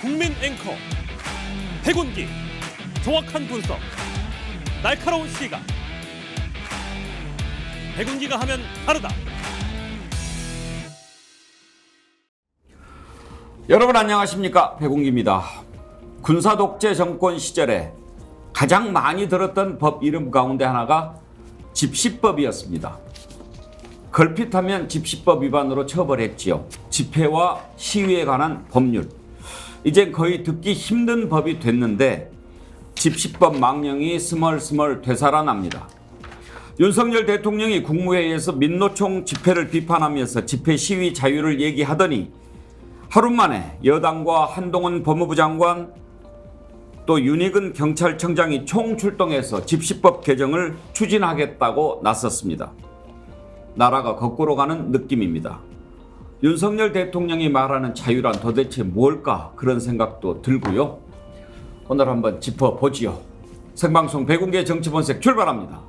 국민 앵커 백운기, 정확한 분석, 날카로운 시각. 백운기가 하면 다르다. 여러분 안녕하십니까, 백운기입니다. 군사 독재 정권 시절에 가장 많이 들었던 법 이름 가운데 하나가 집시법이었습니다. 걸핏하면 집시법 위반으로 처벌했지요. 집회와 시위에 관한 법률. 이제 거의 듣기 힘든 법이 됐는데 집시법 망령이 스멀스멀 되살아납니다. 윤석열 대통령이 국무회의에서 민노총 집회를 비판하면서 집회 시위 자유를 얘기하더니 하루 만에 여당과 한동훈 법무부 장관 또 윤희근 경찰청장이 총출동해서 집시법 개정을 추진하겠다고 나섰습니다. 나라가 거꾸로 가는 느낌입니다. 윤석열 대통령이 말하는 자유란 도대체 뭘까, 그런 생각도 들고요. 오늘 한번 짚어보지요. 생방송 백운기의 정치본색 출발합니다.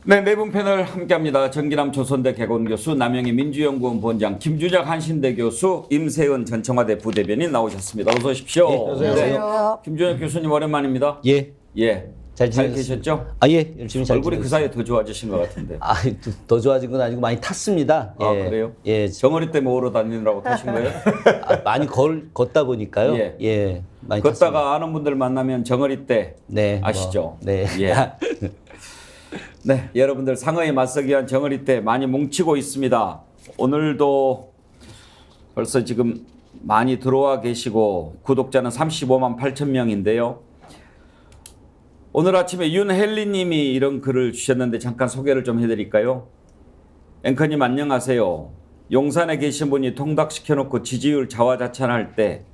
네, 네 분 패널 함께합니다. 정기남 조선대 개건 교수, 남영희 민주연구원 본장, 김주작 한신대 교수, 임세은 전 청와대 부대변인 나오셨습니다. 어서 오십시오. 네, 어서 오세요. 네. 김주작 교수님 오랜만입니다. 예. 예. 잘 계셨죠? 아, 예. 열심히 잘 얼굴이 지냈습니다. 그 사이에 더 좋아지신 것 같은데. 아, 더 좋아진 건 아니고 많이 탔습니다. 아, 예. 그래요? 예. 정어리 때 모으러 다니느라고 타신 거예요? 많이 걷다 보니까요. 예. 예. 많이 걷다가 탔습니다. 아는 분들 만나면 정어리 때 네. 아시죠? 네. 예. 네, 여러분들 상어에 맞서기 위한 정어리 때 많이 뭉치고 있습니다. 오늘도 벌써 지금 많이 들어와 계시고 구독자는 35만 8천 명인데요. 오늘 아침에 윤헬리 님이 이런 글을 주셨는데 잠깐 소개를 좀 해드릴까요? 앵커님 안녕하세요. 용산에 계신 분이 통닭시켜놓고 지지율 자화자찬할 때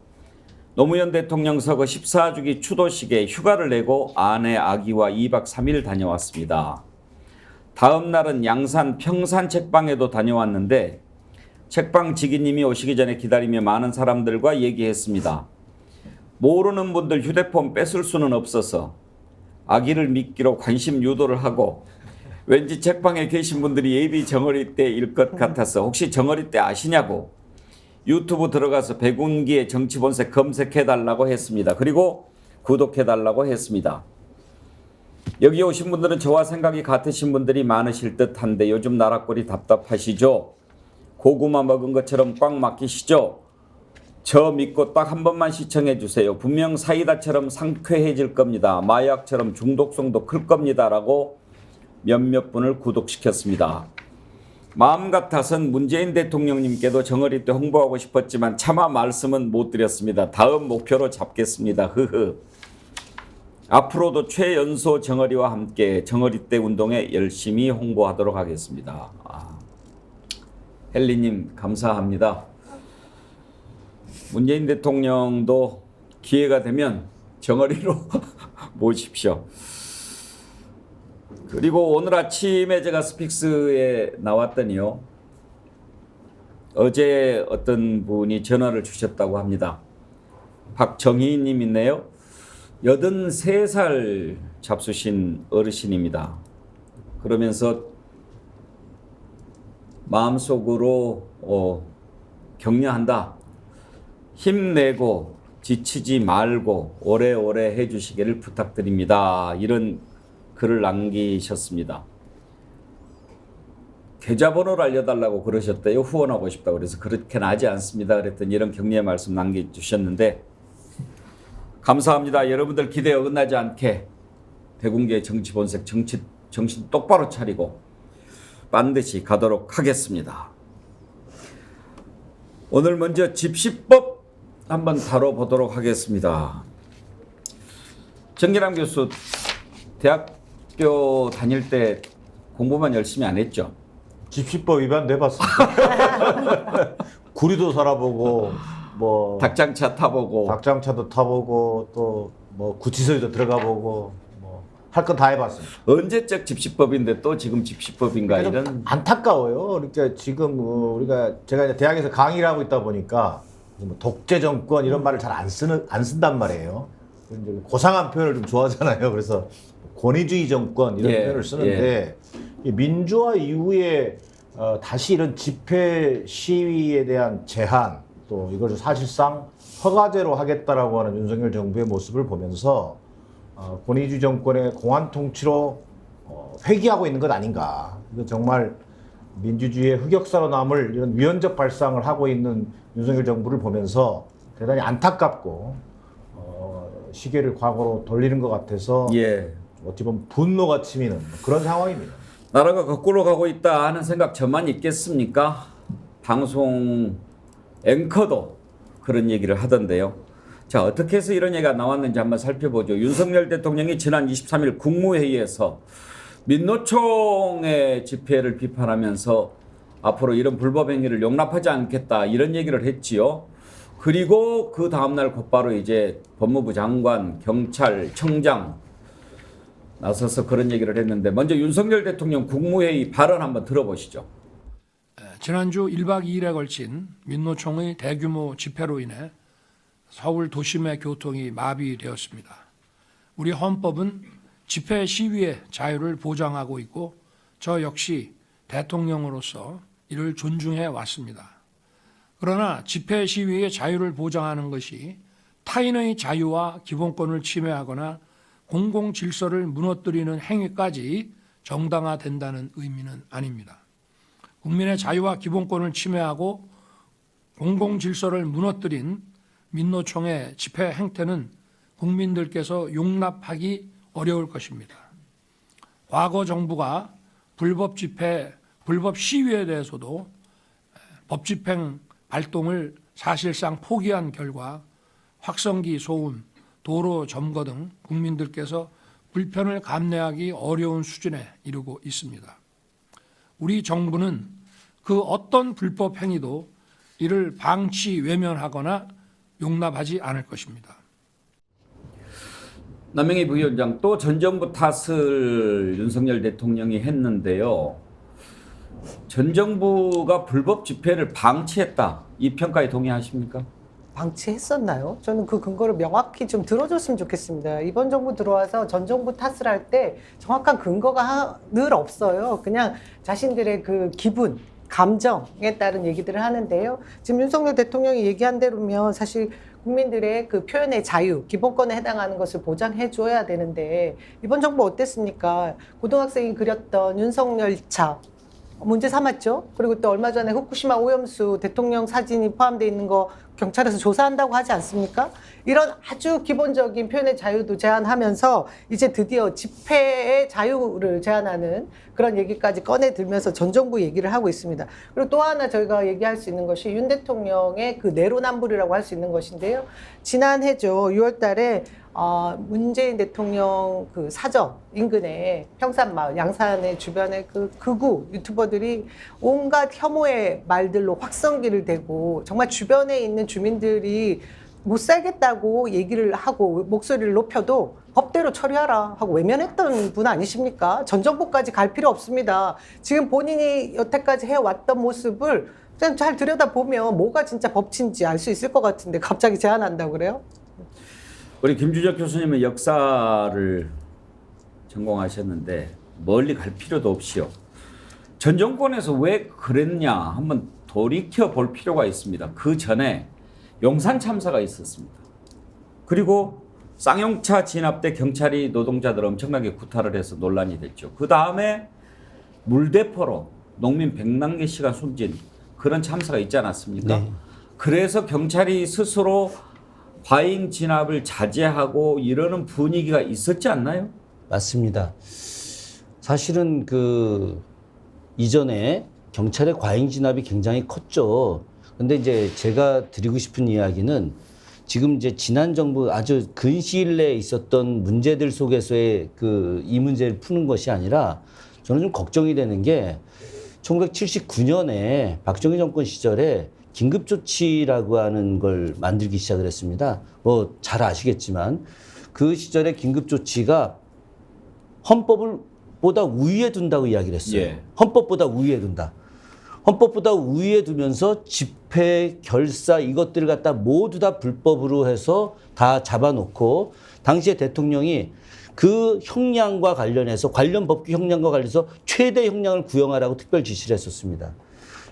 노무현 대통령 서거 14주기 추도식에 휴가를 내고 아내 아기와 2박 3일 다녀왔습니다. 다음 날은 양산 평산 책방에도 다녀왔는데 책방 지기님이 오시기 전에 기다리며 많은 사람들과 얘기했습니다. 모르는 분들 휴대폰 뺏을 수는 없어서 아기를 미끼로 관심 유도를 하고 왠지 책방에 계신 분들이 예비 정어리 때일 것 같아서 혹시 정어리 때 아시냐고 유튜브 들어가서 백운기의 정치본색 검색해달라고 했습니다. 그리고 구독해달라고 했습니다. 여기 오신 분들은 저와 생각이 같으신 분들이 많으실 듯한데 요즘 나라꼴이 답답하시죠? 고구마 먹은 것처럼 꽉 막히시죠? 저 믿고 딱 한 번만 시청해 주세요. 분명 사이다처럼 상쾌해질 겁니다. 마약처럼 중독성도 클 겁니다. 라고 몇몇 분을 구독시켰습니다. 마음 같아선 문재인 대통령님께도 정어리 때 홍보하고 싶었지만 차마 말씀은 못 드렸습니다. 다음 목표로 잡겠습니다. 흐흐. 앞으로도 최연소 정어리와 함께 정어리 때 운동에 열심히 홍보하도록 하겠습니다. 헬리님 감사합니다. 문재인 대통령도 기회가 되면 정어리로 모십시오. 그리고 오늘 아침에 제가 스픽스에 나왔더니요, 어제 어떤 분이 전화를 주셨다고 합니다. 박정희 님 있네요. 83살 잡수신 어르신입니다. 그러면서 마음속으로 격려한다. 힘내고 지치지 말고 오래오래 해주시기를 부탁드립니다. 이런 글을 남기셨습니다. 계좌번호를 알려달라고 그러셨대요. 후원하고 싶다고. 그래서 그렇게는 하지 않습니다. 그랬더니 이런 격려의 말씀 남겨주셨는데 감사합니다. 여러분들 기대에 어긋나지 않게 백운기의 정치본색 정신 똑바로 차리고 반드시 가도록 하겠습니다. 오늘 먼저 집시법 한번 다뤄보도록 하겠습니다. 정기남 교수, 대학교 다닐 때 공부만 열심히 안 했죠? 집시법 위반 내봤습니다. 구리도 살아보고 뭐 닭장차 타보고 닭장차도 타보고 또 뭐 구치소에도 들어가보고 뭐 할 건 다 해봤습니다. 언제적 집시법인데 또 지금 집시법인가 좀 이런. 안타까워요. 그러니까 지금 우리가 제가 이제 대학에서 강의를 하고 있다 보니까 뭐 독재 정권 이런 말을 잘 안 쓴단 말이에요. 이제 고상한 표현을 좀 좋아하잖아요. 그래서 권위주의 정권 이런 예, 표현을 쓰는데 이 민주화 이후에 다시 이런 집회 시위에 대한 제한 또 이걸 사실상 허가제로 하겠다라고 하는 윤석열 정부의 모습을 보면서 권위주의 정권의 공안 통치로 회귀하고 있는 것 아닌가. 이거 정말 민주주의의 흑역사로 남을 이런 위헌적 발상을 하고 있는 윤석열 정부를 보면서 대단히 안타깝고 시계를 과거로 돌리는 것 같아서 예. 어찌 보면 분노가 치미는 그런 상황입니다. 나라가 거꾸로 가고 있다 하는 생각 저만 있겠습니까? 방송 앵커도 그런 얘기를 하던데요. 자, 어떻게 해서 이런 얘기가 나왔는지 한번 살펴보죠. 윤석열 대통령이 지난 23일 국무회의에서 민노총의 집회를 비판하면서 앞으로 이런 불법 행위를 용납하지 않겠다 이런 얘기를 했지요. 그리고 그 다음날 곧바로 이제 법무부 장관, 경찰, 청장 나서서 그런 얘기를 했는데 먼저 윤석열 대통령 국무회의 발언 한번 들어보시죠. 지난주 1박 2일에 걸친 민노총의 대규모 집회로 인해 서울 도심의 교통이 마비되었습니다. 우리 헌법은 집회 시위의 자유를 보장하고 있고 저 역시 대통령으로서 이를 존중해 왔습니다. 그러나 집회 시위의 자유를 보장하는 것이 타인의 자유와 기본권을 침해하거나 공공 질서를 무너뜨리는 행위까지 정당화된다는 의미는 아닙니다. 국민의 자유와 기본권을 침해하고 공공 질서를 무너뜨린 민노총의 집회 행태는 국민들께서 용납하기 어려울 것입니다. 과거 정부가 불법 집회, 불법 시위에 대해서도 법 집행 발동을 사실상 포기한 결과 확성기 소음, 도로 점거 등 국민들께서 불편을 감내하기 어려운 수준에 이르고 있습니다. 우리 정부는 그 어떤 불법 행위도 이를 방치 외면하거나 용납하지 않을 것입니다. 남영희 부위원장 또 전 정부 탓을 윤석열 대통령이 했는데요. 전 정부가 불법 집회를 방치했다. 이 평가에 동의하십니까? 방치했었나요? 저는 그 근거를 명확히 좀 들어줬으면 좋겠습니다. 이번 정부 들어와서 전 정부 탓을 할 때 정확한 근거가 늘 없어요. 그냥 자신들의 그 기분, 감정에 따른 얘기들을 하는데요. 지금 윤석열 대통령이 얘기한 대로면 사실 국민들의 그 표현의 자유, 기본권에 해당하는 것을 보장해 줘야 되는데 이번 정부 어땠습니까? 고등학생이 그렸던 윤석열차 문제 삼았죠. 그리고 또 얼마 전에 후쿠시마 오염수 대통령 사진이 포함되어 있는 거 경찰에서 조사한다고 하지 않습니까? 이런 아주 기본적인 표현의 자유도 제한하면서 이제 드디어 집회의 자유를 제한하는 그런 얘기까지 꺼내들면서 전 정부 얘기를 하고 있습니다. 그리고 또 하나 저희가 얘기할 수 있는 것이 윤 대통령의 그 내로남불이라고 할 수 있는 것인데요. 지난해죠. 6월 달에 문재인 대통령 그 사저 인근에 평산마을 양산의 주변에 그 극우 유튜버들이 온갖 혐오의 말들로 확성기를 대고 정말 주변에 있는 주민들이 못 살겠다고 얘기를 하고 목소리를 높여도 법대로 처리하라 하고 외면했던 분 아니십니까? 전 정부까지 갈 필요 없습니다. 지금 본인이 여태까지 해왔던 모습을 그냥 잘 들여다보면 뭐가 진짜 법치인지 알 수 있을 것 같은데 갑자기 제안한다고 그래요? 우리 김주적 교수님은 역사를 전공하셨는데 멀리 갈 필요도 없이요. 전 정권에서 왜 그랬냐 한번 돌이켜 볼 필요가 있습니다. 그 전에 용산 참사가 있었습니다. 그리고 쌍용차 진압 때 경찰이 노동자들 엄청나게 구타를 해서 논란이 됐죠. 그 다음에 물대포로 농민 100만 개씩가 숨진 그런 참사가 있지 않았습니까? 네. 그래서 경찰이 스스로 과잉 진압을 자제하고 이러는 분위기가 있었지 않나요? 맞습니다. 사실은 그 이전에 경찰의 과잉 진압이 굉장히 컸죠. 근데 이제 제가 드리고 싶은 이야기는 지금 이제 지난 정부 아주 근시일 내에 있었던 문제들 속에서의 그 이 문제를 푸는 것이 아니라 저는 좀 걱정이 되는 게 1979년에 박정희 정권 시절에 긴급조치라고 하는 걸 만들기 시작을 했습니다. 뭐 잘 아시겠지만 그 시절에 긴급조치가 헌법을 보다 우위에 둔다고 이야기를 했어요. 예. 헌법보다 우위에 둔다. 헌법보다 우위에 두면서 집회, 결사 이것들을 갖다 모두 다 불법으로 해서 다 잡아놓고 당시에 대통령이 그 형량과 관련해서 관련 법규 형량과 관련해서 최대 형량을 구형하라고 특별 지시를 했었습니다.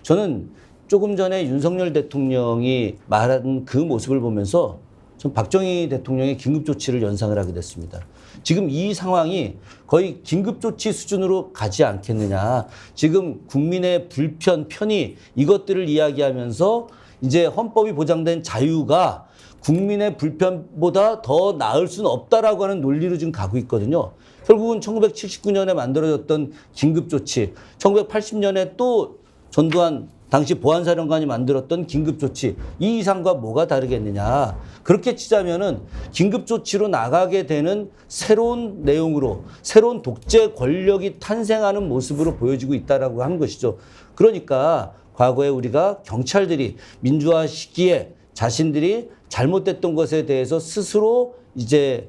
저는 조금 전에 윤석열 대통령이 말한 그 모습을 보면서 전 박정희 대통령의 긴급조치를 연상을 하게 됐습니다. 지금 이 상황이 거의 긴급조치 수준으로 가지 않겠느냐. 지금 국민의 불편, 편의 이것들을 이야기하면서 이제 헌법이 보장된 자유가 국민의 불편보다 더 나을 수는 없다라고 하는 논리로 지금 가고 있거든요. 결국은 1979년에 만들어졌던 긴급조치, 1980년에 또 전두환 당시 보안사령관이 만들었던 긴급조치 이 이상과 뭐가 다르겠느냐. 그렇게 치자면은 긴급조치로 나가게 되는 새로운 내용으로 새로운 독재 권력이 탄생하는 모습으로 보여지고 있다라고 하는 것이죠. 그러니까 과거에 우리가 경찰들이 민주화 시기에 자신들이 잘못됐던 것에 대해서 스스로 이제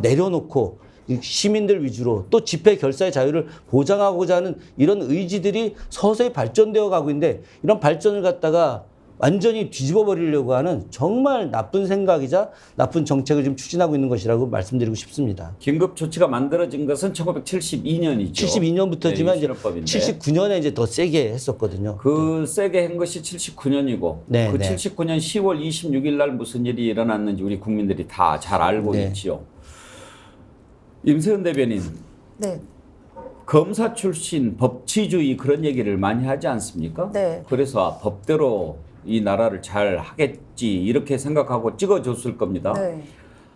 내려놓고 시민들 위주로 또 집회 결사의 자유를 보장하고자 하는 이런 의지들이 서서히 발전되어 가고 있는데 이런 발전을 갖다가 완전히 뒤집어 버리려고 하는 정말 나쁜 생각이자 나쁜 정책을 지금 추진하고 있는 것이라고 말씀드리고 싶습니다. 긴급조치가 만들어진 것은 1972년이죠. 72년부터지만 이제 79년에 79년에 이제 더 세게 했었거든요. 그 세게 한 것이 79년이고 네, 그 네. 79년 10월 26일 날 무슨 일이 일어났는지 우리 국민들이 다 잘 알고 네. 있지요. 임세은 대변인, 네. 검사 출신 법치주의 그런 얘기를 많이 하지 않습니까? 네. 그래서 법대로 이 나라를 잘 하겠지 이렇게 생각하고 찍어줬을 겁니다. 네.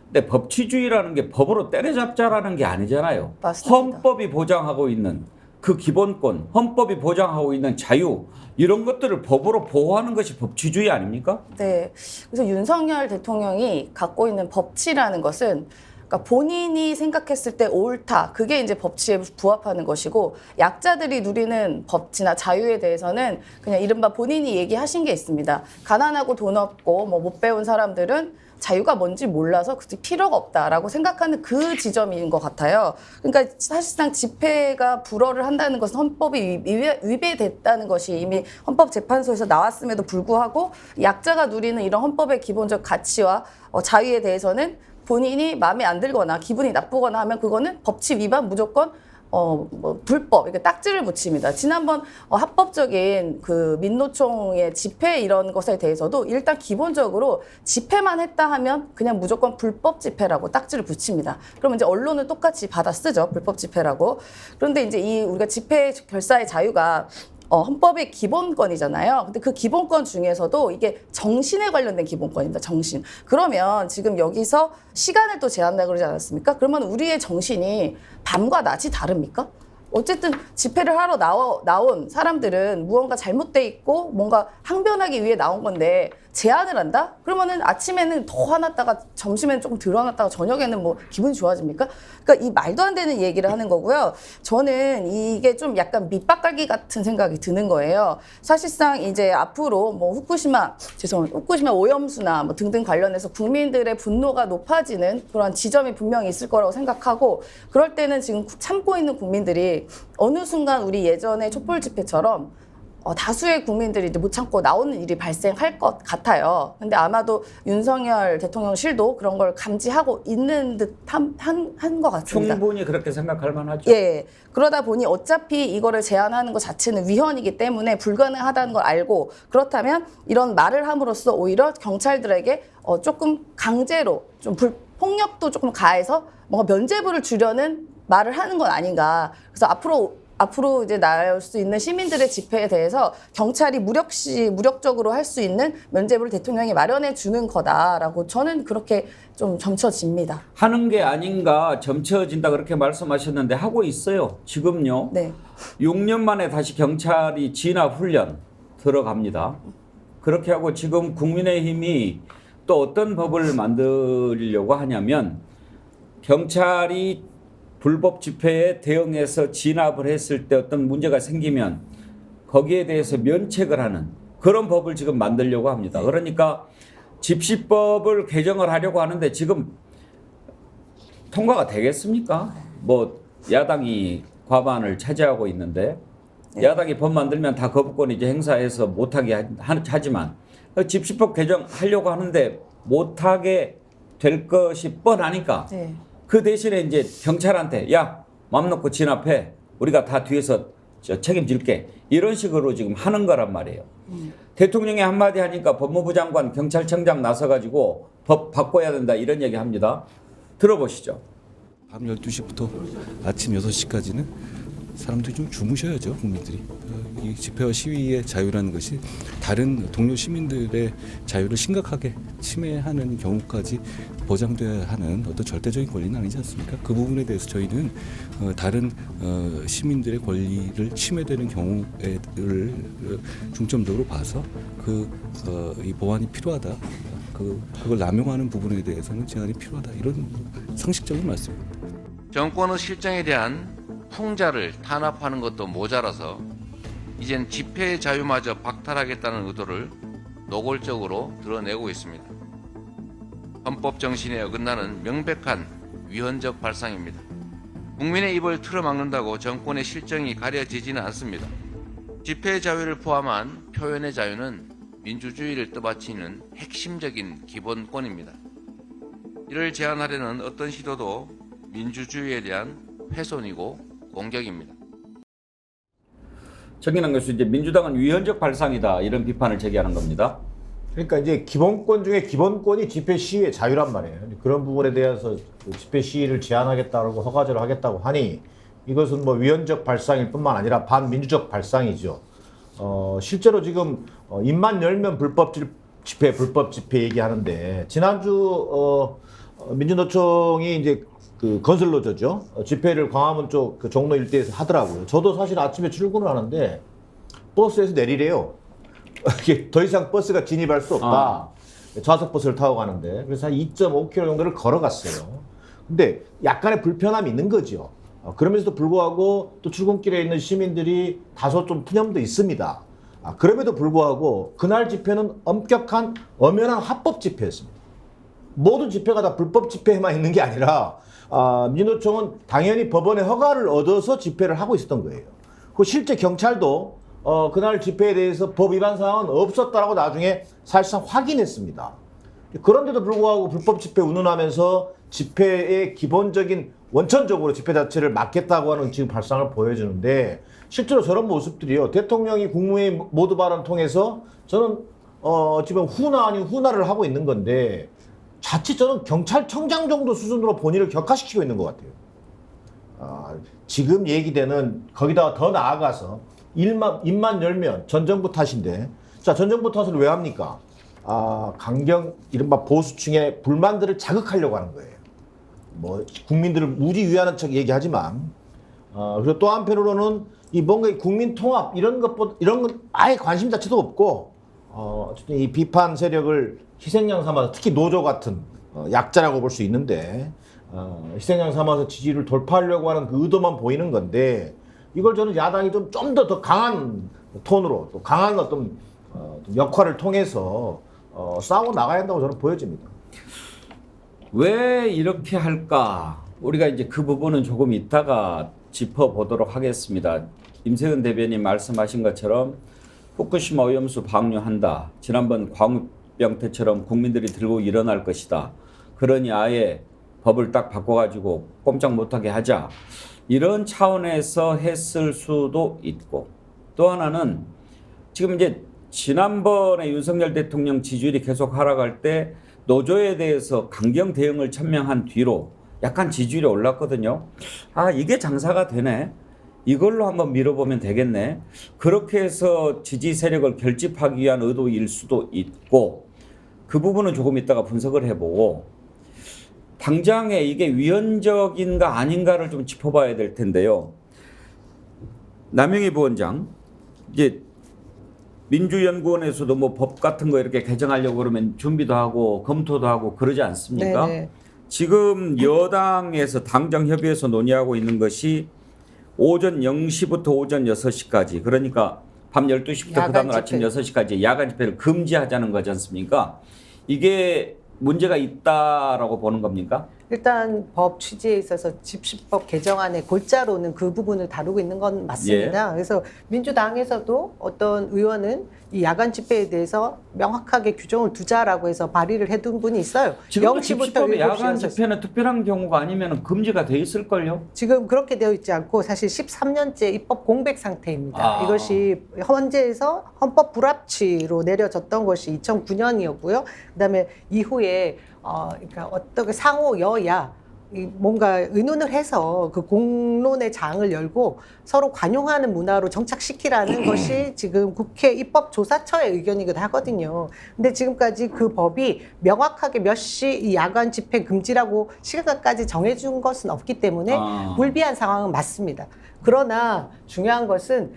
근데 법치주의라는 게 법으로 때려잡자라는 게 아니잖아요. 맞습니다. 헌법이 보장하고 있는 그 기본권, 헌법이 보장하고 있는 자유 이런 것들을 법으로 보호하는 것이 법치주의 아닙니까? 네. 그래서 윤석열 대통령이 갖고 있는 법치라는 것은 그러니까 본인이 생각했을 때 옳다. 그게 이제 법치에 부합하는 것이고 약자들이 누리는 법치나 자유에 대해서는 그냥 이른바 본인이 얘기하신 게 있습니다. 가난하고 돈 없고 뭐 못 배운 사람들은 자유가 뭔지 몰라서 그 필요가 없다라고 생각하는 그 지점인 것 같아요. 그러니까 사실상 집회가 불허를 한다는 것은 헌법이 위배됐다는 것이 이미 헌법재판소에서 나왔음에도 불구하고 약자가 누리는 이런 헌법의 기본적 가치와 자유에 대해서는 본인이 마음에 안 들거나 기분이 나쁘거나 하면 그거는 법치 위반 무조건 뭐 불법, 이렇게 딱지를 붙입니다. 지난번 합법적인 그 민노총의 집회 이런 것에 대해서도 일단 기본적으로 집회만 했다 하면 그냥 무조건 불법 집회라고 딱지를 붙입니다. 그러면 이제 언론은 똑같이 받아 쓰죠. 불법 집회라고. 그런데 이제 이 우리가 집회 결사의 자유가 헌법의 기본권이잖아요. 근데 그 기본권 중에서도 이게 정신에 관련된 기본권입니다. 정신. 그러면 지금 여기서 시간을 또 제한하려고 그러지 않았습니까? 그러면 우리의 정신이 밤과 낮이 다릅니까? 어쨌든 집회를 하러 나온 사람들은 무언가 잘못돼 있고 뭔가 항변하기 위해 나온 건데 제한을 한다? 그러면은 아침에는 더 화났다가 점심에는 조금 덜 화났다가 저녁에는 뭐 기분이 좋아집니까? 그러니까 이 말도 안 되는 얘기를 하는 거고요. 저는 이게 좀 약간 밑바깔기 같은 생각이 드는 거예요. 사실상 이제 앞으로 뭐 후쿠시마 오염수나 뭐 등등 관련해서 국민들의 분노가 높아지는 그런 지점이 분명히 있을 거라고 생각하고 그럴 때는 지금 참고 있는 국민들이 어느 순간 우리 예전에 촛불 집회처럼 다수의 국민들이 이제 못 참고 나오는 일이 발생할 것 같아요. 근데 아마도 윤석열 대통령실도 그런 걸 감지하고 있는 듯 한 것 같습니다. 충분히 그렇게 생각할 만하죠. 예. 그러다 보니 어차피 이거를 제한하는 것 자체는 위헌이기 때문에 불가능하다는 걸 알고 그렇다면 이런 말을 함으로써 오히려 경찰들에게 조금 강제로 좀 폭력도 조금 가해서 뭔가 면죄부를 주려는 말을 하는 건 아닌가. 그래서 앞으로 이제 나올 수 있는 시민들의 집회에 대해서 경찰이 무력적으로 할 수 있는 면죄부를 대통령이 마련해 주는 거다라고 저는 그렇게 좀 점쳐집니다. 하는 게 아닌가 점쳐진다 그렇게 말씀하셨는데 하고 있어요. 지금요. 네. 6년 만에 다시 경찰이 진압 훈련 들어갑니다. 그렇게 하고 지금 국민의힘이 또 어떤 법을 만들려고 하냐면 경찰이 불법 집회에 대응해서 진압을 했을 때 어떤 문제가 생기면 거기에 대해서 면책을 하는 그런 법을 지금 만들려고 합니다. 그러니까 집시법을 개정을 하려고 하는데 지금 통과가 되겠습니까? 뭐 야당이 과반을 차지하고 있는데 야당이 법 만들면 다 거부권 이제 행사해서 못하게 하지만 집시법 개정하려고 하는데 못하게 될 것이 뻔하니까 네. 그 대신에 이제 경찰한테 야, 맘 놓고 진압해. 우리가 다 뒤에서 책임질게. 이런 식으로 지금 하는 거란 말이에요. 대통령이 한마디 하니까 법무부 장관, 경찰청장 나서가지고 법 바꿔야 된다 이런 얘기 합니다. 들어보시죠. 밤 12시부터 아침 6시까지는 사람들이 좀 주무셔야죠, 국민들이. 이 집회와 시위의 자유라는 것이 다른 동료 시민들의 자유를 심각하게 침해하는 경우까지 보장돼야 하는 어떤 절대적인 권리는 아니지 않습니까? 그 부분에 대해서 저희는 다른 시민들의 권리를 침해되는 경우를 중점적으로 봐서 이 보완이 필요하다. 그걸 남용하는 부분에 대해서는 제한이 필요하다. 이런 상식적인 말씀입니다. 정권의 실정에 대한 풍자를 탄압하는 것도 모자라서 이젠 집회의 자유마저 박탈하겠다는 의도를 노골적으로 드러내고 있습니다. 헌법 정신에 어긋나는 명백한 위헌적 발상입니다. 국민의 입을 틀어막는다고 정권의 실정이 가려지지는 않습니다. 집회의 자유를 포함한 표현의 자유는 민주주의를 떠받치는 핵심적인 기본권입니다. 이를 제한하려는 어떤 시도도 민주주의에 대한 훼손이고 공격입니다. 정인환 교수, 이제 민주당은 위헌적 발상이다 이런 비판을 제기하는 겁니다. 그러니까 이제 기본권 중에 기본권이 집회 시위의 자유란 말이에요. 그런 부분에 대해서 집회 시위를 제한하겠다고 허가제로 하겠다고 하니 이것은 뭐 위헌적 발상일 뿐만 아니라 반민주적 발상이죠. 실제로 지금 입만 열면 불법 집회 얘기하는데 지난주 민주노총이 이제 그 건설노조죠. 집회를 광화문 쪽 그 종로 일대에서 하더라고요. 저도 사실 아침에 출근을 하는데 버스에서 내리래요. 더 이상 버스가 진입할 수 없다. 좌석 버스를 타고 가는데 그래서 한 2.5km 정도를 걸어갔어요. 근데 약간의 불편함이 있는 거죠. 그럼에도 불구하고 또 출근길에 있는 시민들이 다소 좀 푸념도 있습니다. 그럼에도 불구하고 그날 집회는 엄격한 엄연한 합법 집회였습니다. 모든 집회가 다 불법 집회에만 있는 게 아니라 민주노총은 당연히 법원의 허가를 얻어서 집회를 하고 있었던 거예요. 그 실제 경찰도 그날 집회에 대해서 법 위반 사항은 없었다라고 나중에 사실상 확인했습니다. 그런데도 불구하고 불법 집회 운운하면서 집회의 기본적인 원천적으로 집회 자체를 막겠다고 하는 지금 발상을 보여주는데 실제로 저런 모습들이요. 대통령이 국무회의 모두 발언 통해서 저는 지금 후나 아닌 후나를 하고 있는 건데 자칫 저는 경찰청장 정도 수준으로 본인을 격화시키고 있는 것 같아요. 지금 얘기되는 거기다가 더 나아가서 입만 열면 전 정부 탓인데 자, 전 정부 탓을 왜 합니까? 강경 이른바 보수층의 불만들을 자극하려고 하는 거예요. 뭐 국민들을 무리 위하는 척 얘기하지만 그리고 또 한편으로는 이 뭔가 국민 통합 이런 건 아예 관심 자체도 없고 어쨌든 이 비판 세력을 희생양 삼아서 특히 노조 같은 약자라고 볼 수 있는데 희생양 삼아서 지지를 돌파하려고 하는 그 의도만 보이는 건데 이걸 저는 야당이 좀 더 강한 톤으로 또 강한 어떤 역할을 통해서 싸워 나가야 한다고 저는 보여집니다. 왜 이렇게 할까? 우리가 이제 그 부분은 조금 이따가 짚어보도록 하겠습니다. 임세은 대변인 말씀하신 것처럼 후쿠시마 오염수 방류한다. 지난번 광우병 때처럼 국민들이 들고 일어날 것이다. 그러니 아예 법을 딱 바꿔가지고 꼼짝 못하게 하자. 이런 차원에서 했을 수도 있고 또 하나는 지금 이제 지난번에 윤석열 대통령 지지율이 계속 하락할 때 노조에 대해서 강경 대응을 천명한 뒤로 약간 지지율이 올랐거든요. 이게 장사가 되네. 이걸로 한번 밀어보면 되겠네. 그렇게 해서 지지 세력을 결집하기 위한 의도일 수도 있고 그 부분은 조금 이따가 분석을 해보고 당장에 이게 위헌적인가 아닌가를 좀 짚어봐야 될 텐데요. 남영희 부원장, 이제 민주연구원에서도 뭐 법 같은 거 이렇게 개정하려고 그러면 준비도 하고 검토도 하고 그러지 않습니까? 네네. 지금 여당에서 당정협의회에서 논의하고 있는 것이 오전 0시부터 오전 6시까지 그러니까 밤 12시부터 그 다음날 아침 6시까지 야간 집회를 금지하자는 거지 않습니까? 이게 문제가 있다라고 보는 겁니까? 일단 법 취지에 있어서 집시법 개정안의 골자로는 그 부분을 다루고 있는 건 맞습니다. 그래서 민주당에서도 어떤 의원은 이 야간 집회에 대해서 명확하게 규정을 두자라고 해서 발의를 해둔 분이 있어요. 지금 0시부터 집시법에 7시 야간 6시. 집회는 특별한 경우가 아니면 금지가 돼 있을걸요? 지금 그렇게 되어 있지 않고 사실 13년째 입법 공백 상태입니다. 아. 이것이 헌재에서 헌법 불합치로 내려졌던 것이 2009년이었고요. 그다음에 이후에 그러니까 어떻게 상호 여야 뭔가 의논을 해서 그 공론의 장을 열고 서로 관용하는 문화로 정착시키라는 것이 지금 국회 입법조사처의 의견이기도 하거든요. 근데 지금까지 그 법이 명확하게 몇 시 이 야간 집회 금지라고 시간까지 정해준 것은 없기 때문에 불비한 상황은 맞습니다. 그러나 중요한 것은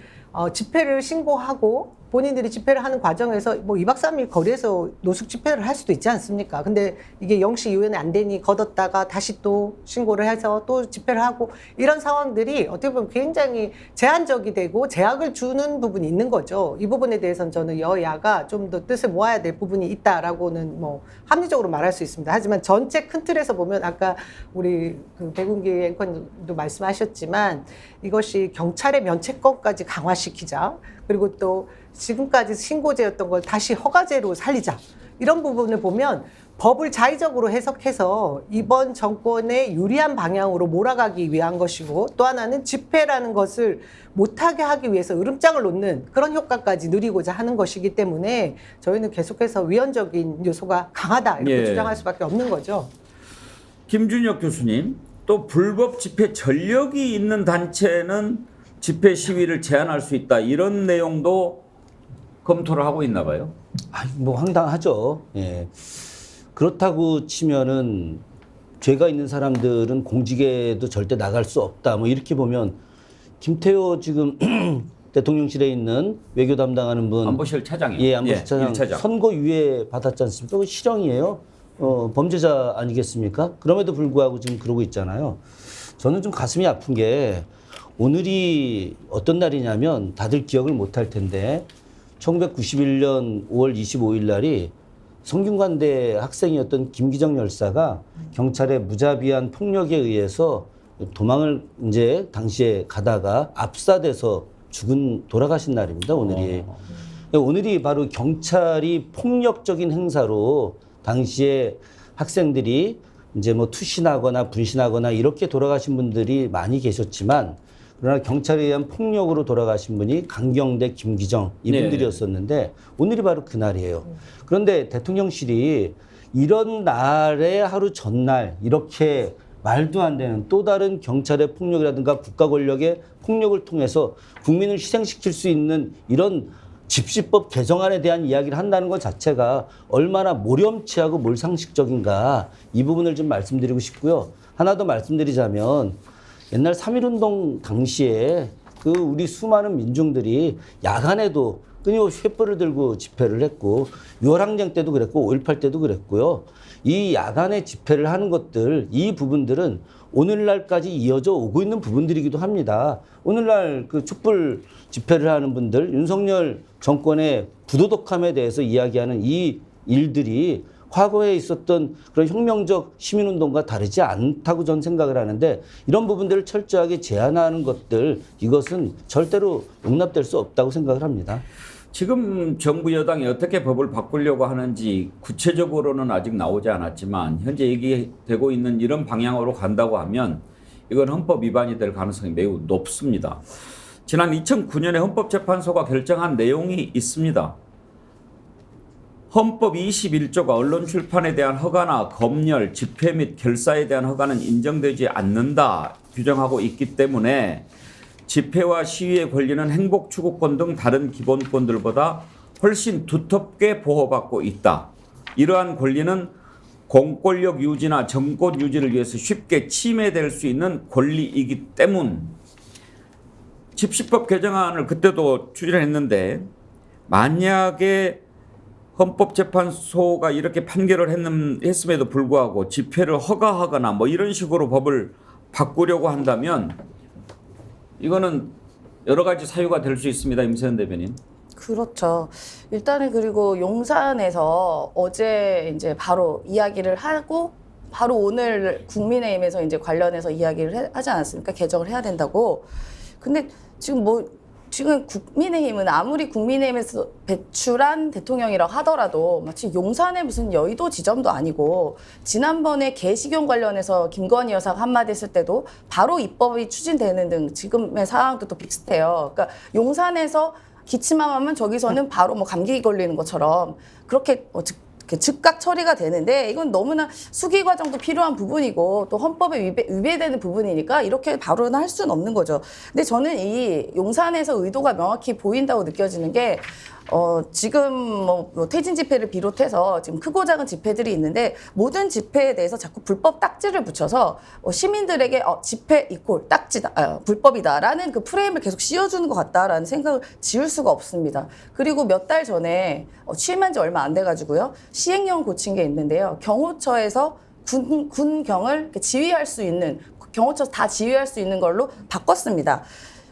집회를 신고하고 본인들이 집회를 하는 과정에서 뭐 2박 3일 거리에서 노숙 집회를 할 수도 있지 않습니까? 근데 이게 0시 이후에는 안 되니 걷었다가 다시 또 신고를 해서 또 집회를 하고 이런 상황들이 어떻게 보면 굉장히 제한적이 되고 제약을 주는 부분이 있는 거죠. 이 부분에 대해서는 저는 여야가 좀 더 뜻을 모아야 될 부분이 있다라고는 뭐 합리적으로 말할 수 있습니다. 하지만 전체 큰 틀에서 보면 아까 우리 그 백운기 앵커님도 말씀하셨지만 이것이 경찰의 면책권까지 강화시키자. 그리고 또 지금까지 신고제였던 걸 다시 허가제로 살리자. 이런 부분을 보면 법을 자의적으로 해석해서 이번 정권에 유리한 방향으로 몰아가기 위한 것이고 또 하나는 집회라는 것을 못하게 하기 위해서 으름장을 놓는 그런 효과까지 누리고자 하는 것이기 때문에 저희는 계속해서 위헌적인 요소가 강하다 이렇게 주장할 수밖에 없는 거죠. 김준혁 교수님, 또 불법 집회 전력이 있는 단체는 집회 시위를 제한할 수 있다. 이런 내용도 검토를 하고 있나 봐요. 뭐 황당하죠. 예. 그렇다고 치면은 죄가 있는 사람들은 공직에도 절대 나갈 수 없다. 뭐 이렇게 보면 김태호 지금 대통령실에 있는 외교 담당하는 분, 안보실 차장이요. 예, 안보실 차장, 1차장. 선고 유예 받았지 않습니까? 그 실형이에요. 범죄자 아니겠습니까? 그럼에도 불구하고 지금 그러고 있잖아요. 저는 좀 가슴이 아픈 게 오늘이 어떤 날이냐면 다들 기억을 못할 텐데 1991년 5월 25일 날이 성균관대 학생이었던 김기정 열사가 경찰의 무자비한 폭력에 의해서 도망을 이제 당시에 가다가 압사돼서 돌아가신 날입니다. 오늘이. 오늘이 바로 경찰이 폭력적인 행사로 당시에 학생들이 이제 뭐 투신하거나 분신하거나 이렇게 돌아가신 분들이 많이 계셨지만 그러나 경찰에 의한 폭력으로 돌아가신 분이 강경대, 김기정 이분들이었었는데 오늘이 바로 그날이에요. 그런데 대통령실이 이런 날의 하루 전날 이렇게 말도 안 되는 또 다른 경찰의 폭력이라든가 국가 권력의 폭력을 통해서 국민을 희생시킬 수 있는 이런 집시법 개정안에 대한 이야기를 한다는 것 자체가 얼마나 모렴치하고 몰상식적인가 이 부분을 좀 말씀드리고 싶고요. 하나 더 말씀드리자면 옛날 3.1운동 당시에 그 우리 수많은 민중들이 야간에도 끊임없이 횃불을 들고 집회를 했고 6월 항쟁 때도 그랬고 5.18 때도 그랬고요. 이 야간에 집회를 하는 것들 이 부분들은 오늘날까지 이어져 오고 있는 부분들이기도 합니다. 오늘날 그 촛불 집회를 하는 분들 윤석열 정권의 부도덕함에 대해서 이야기하는 이 일들이 과거에 있었던 그런 혁명적 시민운동과 다르지 않다고 저는 생각을 하는데 이런 부분들을 철저하게 제한하는 것들 이것은 절대로 용납될 수 없다고 생각을 합니다. 지금 정부 여당이 어떻게 법을 바꾸려고 하는지 구체적으로는 아직 나오지 않았지만 현재 얘기되고 있는 이런 방향으로 간다고 하면 이건 헌법 위반이 될 가능성이 매우 높습니다. 지난 2009년에 헌법재판소가 결정한 내용이 있습니다. 헌법 21조가 언론 출판에 대한 허가나 검열, 집회 및 결사에 대한 허가는 인정되지 않는다 규정하고 있기 때문에 집회와 시위의 권리는 행복추구권 등 다른 기본권들보다 훨씬 두텁게 보호받고 있다. 이러한 권리는 공권력 유지나 정권 유지를 위해서 쉽게 침해될 수 있는 권리이기 때문 집시법 개정안을 그때도 추진했는데 만약에 헌법재판소가 이렇게 판결을 했음에도 불구하고 집회를 허가하거나 뭐 이런 식으로 법을 바꾸려고 한다면 이거는 여러 가지 사유가 될 수 있습니다. 임세현 대변인. 그렇죠. 일단은 그리고 용산에서 어제 이제 바로 이야기를 하고 바로 오늘 국민의힘에서 이제 관련해서 이야기를 하지 않았습니까? 개정을 해야 된다고. 근데 지금 국민의힘은 아무리 국민의힘에서 배출한 대통령이라고 하더라도 마치 용산의 무슨 여의도 지점도 아니고 지난번에 개식용 관련해서 김건희 여사가 한마디 했을 때도 바로 입법이 추진되는 등 지금의 상황도 또 비슷해요. 그러니까 용산에서 기침만 하면 저기서는 바로 뭐 감기 걸리는 것처럼 그렇게 즉각 처리가 되는데 이건 너무나 수기 과정도 필요한 부분이고 또 헌법에 위배되는 부분이니까 이렇게 바로는 할 수는 없는 거죠. 근데 저는 이 용산에서 의도가 명확히 보인다고 느껴지는 게 지금 뭐 퇴진 집회를 비롯해서 지금 크고 작은 집회들이 있는데 모든 집회에 대해서 자꾸 불법 딱지를 붙여서 시민들에게 집회 이꼴 딱지다, 불법이다라는 그 프레임을 계속 씌워주는 것 같다라는 생각을 지울 수가 없습니다. 그리고 몇 달 전에 취임한 지 얼마 안 돼가지고요. 시행령 고친 게 있는데요. 경호처에서 군경을 지휘할 수 있는, 경호처 다 지휘할 수 있는 걸로 바꿨습니다.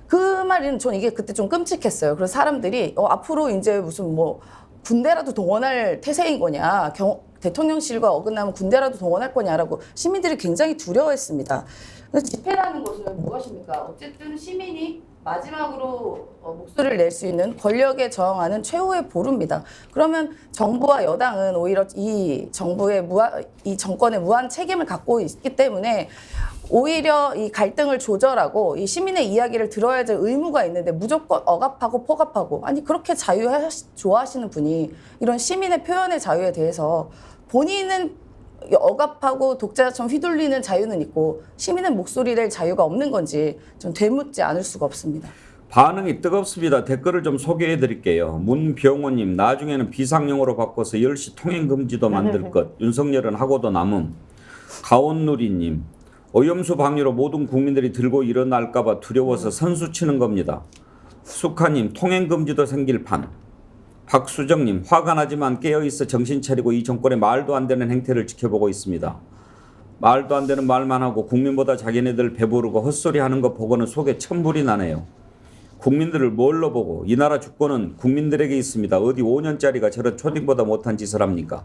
그 말은 전 이게 그때 좀 끔찍했어요. 그래서 사람들이 앞으로 이제 무슨 뭐 군대라도 동원할 태세인 거냐, 대통령실과 어긋나면 군대라도 동원할 거냐라고 시민들이 굉장히 두려워했습니다. 그래서 집회라는 것은 무엇입니까? 어쨌든 시민이 마지막으로 목소리를 낼 수 있는 권력에 저항하는 최후의 보루입니다. 그러면 정부와 여당은 오히려 이 정권의 무한 책임을 갖고 있기 때문에 오히려 이 갈등을 조절하고 이 시민의 이야기를 들어야 될 의무가 있는데 무조건 억압하고 포갑하고, 아니 그렇게 좋아하시는 분이 이런 시민의 표현의 자유에 대해서 본인은 억압하고 독재자처럼 휘둘리는 자유는 있고 시민의 목소리 낼 자유가 없는 건지 좀 되묻지 않을 수가 없습니다. 반응이 뜨겁습니다. 댓글을 좀 소개해 드릴게요. 문병호님, 나중에는 비상용어로 바꿔서 10시 통행금지도 만들 것. 윤석열은 하고도 남음. 가온누리님, 오염수 방류로 모든 국민들이 들고 일어날까 봐 두려워서 선수 치는 겁니다. 수카님, 통행금지도 생길 판. 박수정님, 화가 나지만 깨어있어 정신 차리고 이 정권의 말도 안 되는 행태를 지켜보고 있습니다. 말도 안 되는 말만 하고 국민보다 자기네들 배부르고 헛소리 하는 거 보고는 속에 천불이 나네요. 국민들을 뭘로 보고, 이 나라 주권은 국민들에게 있습니다. 어디 5년짜리가 저런 초딩보다 못한 짓을 합니까?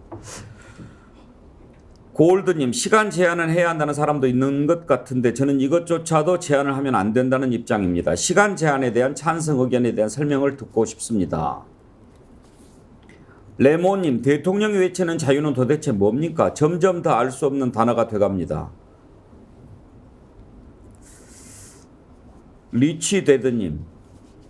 골드님, 시간 제한은 해야 한다는 사람도 있는 것 같은데 저는 이것조차도 제한을 하면 안 된다는 입장입니다. 시간 제한에 대한 찬성 의견에 대한 설명을 듣고 싶습니다. 레모님, 대통령이 외치는 자유는 도대체 뭡니까? 점점 더 알 수 없는 단어가 돼갑니다. 리치데드님,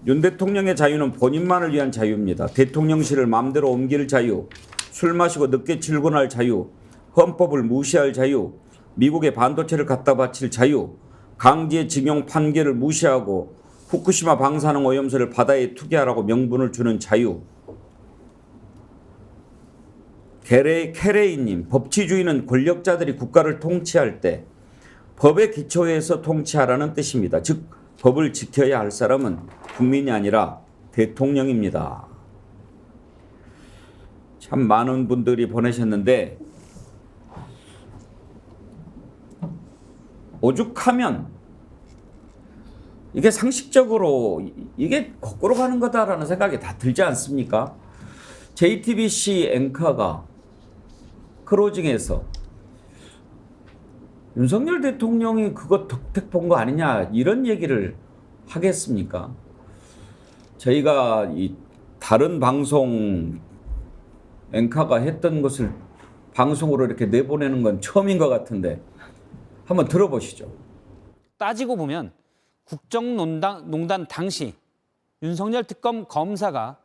윤 대통령의 자유는 본인만을 위한 자유입니다. 대통령실을 마음대로 옮길 자유, 술 마시고 늦게 출근할 자유, 헌법을 무시할 자유, 미국에 반도체를 갖다 바칠 자유, 강제 징용 판결을 무시하고 후쿠시마 방사능 오염수를 바다에 투기하라고 명분을 주는 자유. 케레이님, 법치주의는 권력자들이 국가를 통치할 때 법에 기초해서 통치하라는 뜻입니다. 즉 법을 지켜야 할 사람은 국민이 아니라 대통령입니다. 참 많은 분들이 보내셨는데, 오죽하면 이게 상식적으로 이게 거꾸로 가는 거다라는 생각이 다 들지 않습니까? JTBC 앵커가 크로징에서 윤석열 대통령이 그거 덕택 본 거 아니냐 이런 얘기를 하겠습니까? 저희가 이 다른 방송 앵커가 했던 것을 방송으로 이렇게 내보내는 건 처음인 것 같은데 한번 들어보시죠. 따지고 보면 국정농단 당시 윤석열 특검 검사가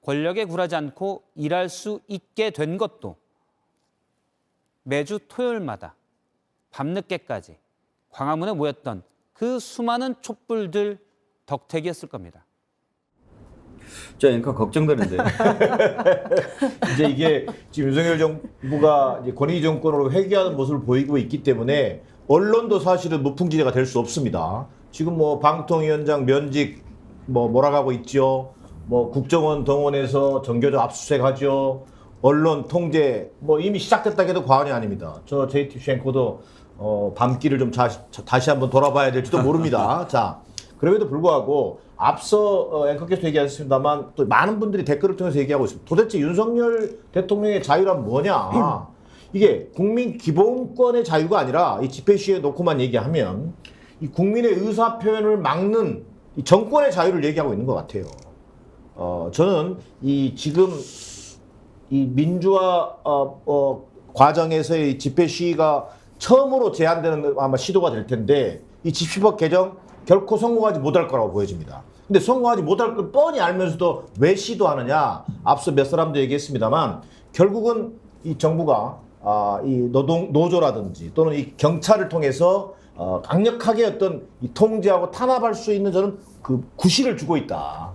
권력에 굴하지 않고 일할 수 있게 된 것도 매주 토요일마다 밤늦게까지 광화문에 모였던 그 수많은 촛불들 덕택이었을 겁니다. 저 앵커 걱정되는데. 이제 이게 지금 윤석열 정부가 이제 권위 정권으로 회귀하는 모습을 보이고 있기 때문에 언론도 사실은 무풍지대가 될 수 없습니다. 지금 뭐 방통위원장 면직 몰아가고 있죠. 뭐 국정원 동원해서 정교조 압수수색하죠. 언론 통제 이미 시작됐다 해도 과언이 아닙니다. 저 JTBC 앵커도 밤길을 좀 다시 한번 돌아봐야 될지도 모릅니다. 자, 그럼에도 불구하고 앞서 앵커께서 얘기하셨습니다만 또 많은 분들이 댓글을 통해서 얘기하고 있습니다. 도대체 윤석열 대통령의 자유란 뭐냐? 이게 국민 기본권의 자유가 아니라 이 집회 시위에 놓고만 얘기하면 이 국민의 의사 표현을 막는 이 정권의 자유를 얘기하고 있는 것 같아요. 저는 이 지금 이 민주화 과정에서의 집회 시위가 처음으로 제한되는 아마 시도가 될 텐데 이 집시법 개정 결코 성공하지 못할 거라고 보여집니다. 근데 성공하지 못할 걸 뻔히 알면서도 왜 시도하느냐? 앞서 몇 사람도 얘기했습니다만 결국은 이 정부가 이 노조라든지 또는 이 경찰을 통해서 강력하게 어떤 이 통제하고 탄압할 수 있는 저는 그 구실을 주고 있다.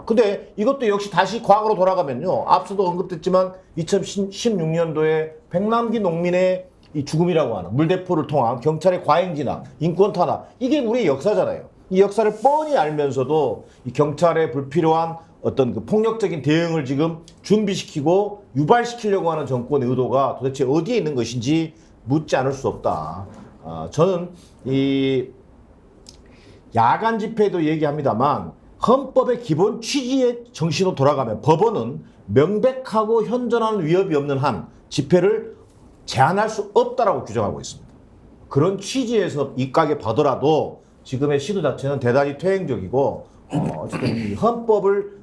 근데 이것도 역시 다시 과거로 돌아가면요. 앞서도 언급됐지만 2016년도에 백남기 농민의 이 죽음이라고 하는 물대포를 통한 경찰의 과잉 진압, 인권 탄압, 이게 우리의 역사잖아요. 이 역사를 뻔히 알면서도 이 경찰의 불필요한 어떤 그 폭력적인 대응을 지금 준비시키고 유발시키려고 하는 정권의 의도가 도대체 어디에 있는 것인지 묻지 않을 수 없다. 저는 이 야간 집회도 얘기합니다만 헌법의 기본 취지의 정신으로 돌아가면 법원은 명백하고 현존하는 위협이 없는 한 집회를 제한할 수 없다라고 규정하고 있습니다. 그런 취지에서 입각에 보더라도 지금의 시도 자체는 대단히 퇴행적이고 어쨌든 이 헌법을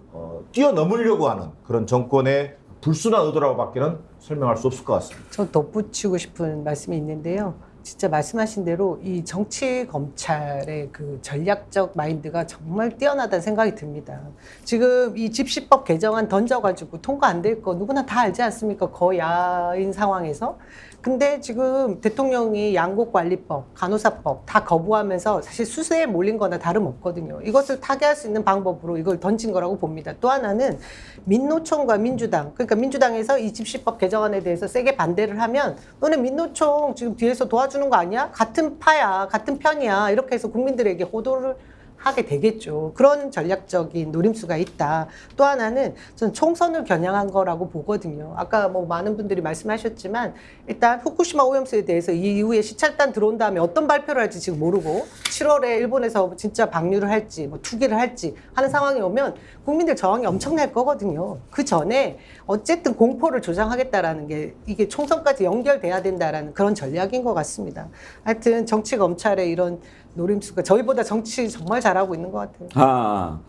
뛰어넘으려고 하는 그런 정권의 불순한 의도라고밖에는 설명할 수 없을 것 같습니다. 저 덧붙이고 싶은 말씀이 있는데요. 진짜 말씀하신 대로 이 정치 검찰의 그 전략적 마인드가 정말 뛰어나다는 생각이 듭니다. 지금 이 집시법 개정안 던져가지고 통과 안 될 거 누구나 다 알지 않습니까? 거야인 상황에서. 근데 지금 대통령이 양곡관리법, 간호사법 다 거부하면서 사실 수세에 몰린 거나 다름없거든요. 이것을 타개할 수 있는 방법으로 이걸 던진 거라고 봅니다. 또 하나는 민노총과 민주당, 그러니까 민주당에서 이 집시법 개정안에 대해서 세게 반대를 하면 너네 민노총 지금 뒤에서 도와주는 거 아니야? 같은 파야, 같은 편이야. 이렇게 해서 국민들에게 호도를 하게 되겠죠. 그런 전략적인 노림수가 있다. 또 하나는 저는 총선을 겨냥한 거라고 보거든요. 아까 뭐 많은 분들이 말씀하셨지만 일단 후쿠시마 오염수에 대해서 이 이후에 시찰단 들어온 다음에 어떤 발표를 할지 지금 모르고 7월에 일본에서 진짜 방류를 할지 뭐 투기를 할지 하는 상황이 오면 국민들 저항이 엄청날 거거든요. 그 전에 어쨌든 공포를 조장하겠다라는 게 이게 총선까지 연결돼야 된다라는 그런 전략인 것 같습니다. 하여튼 정치 검찰의 이런 노림수가 저희보다 정치 정말 잘하고 있는 것 같아요.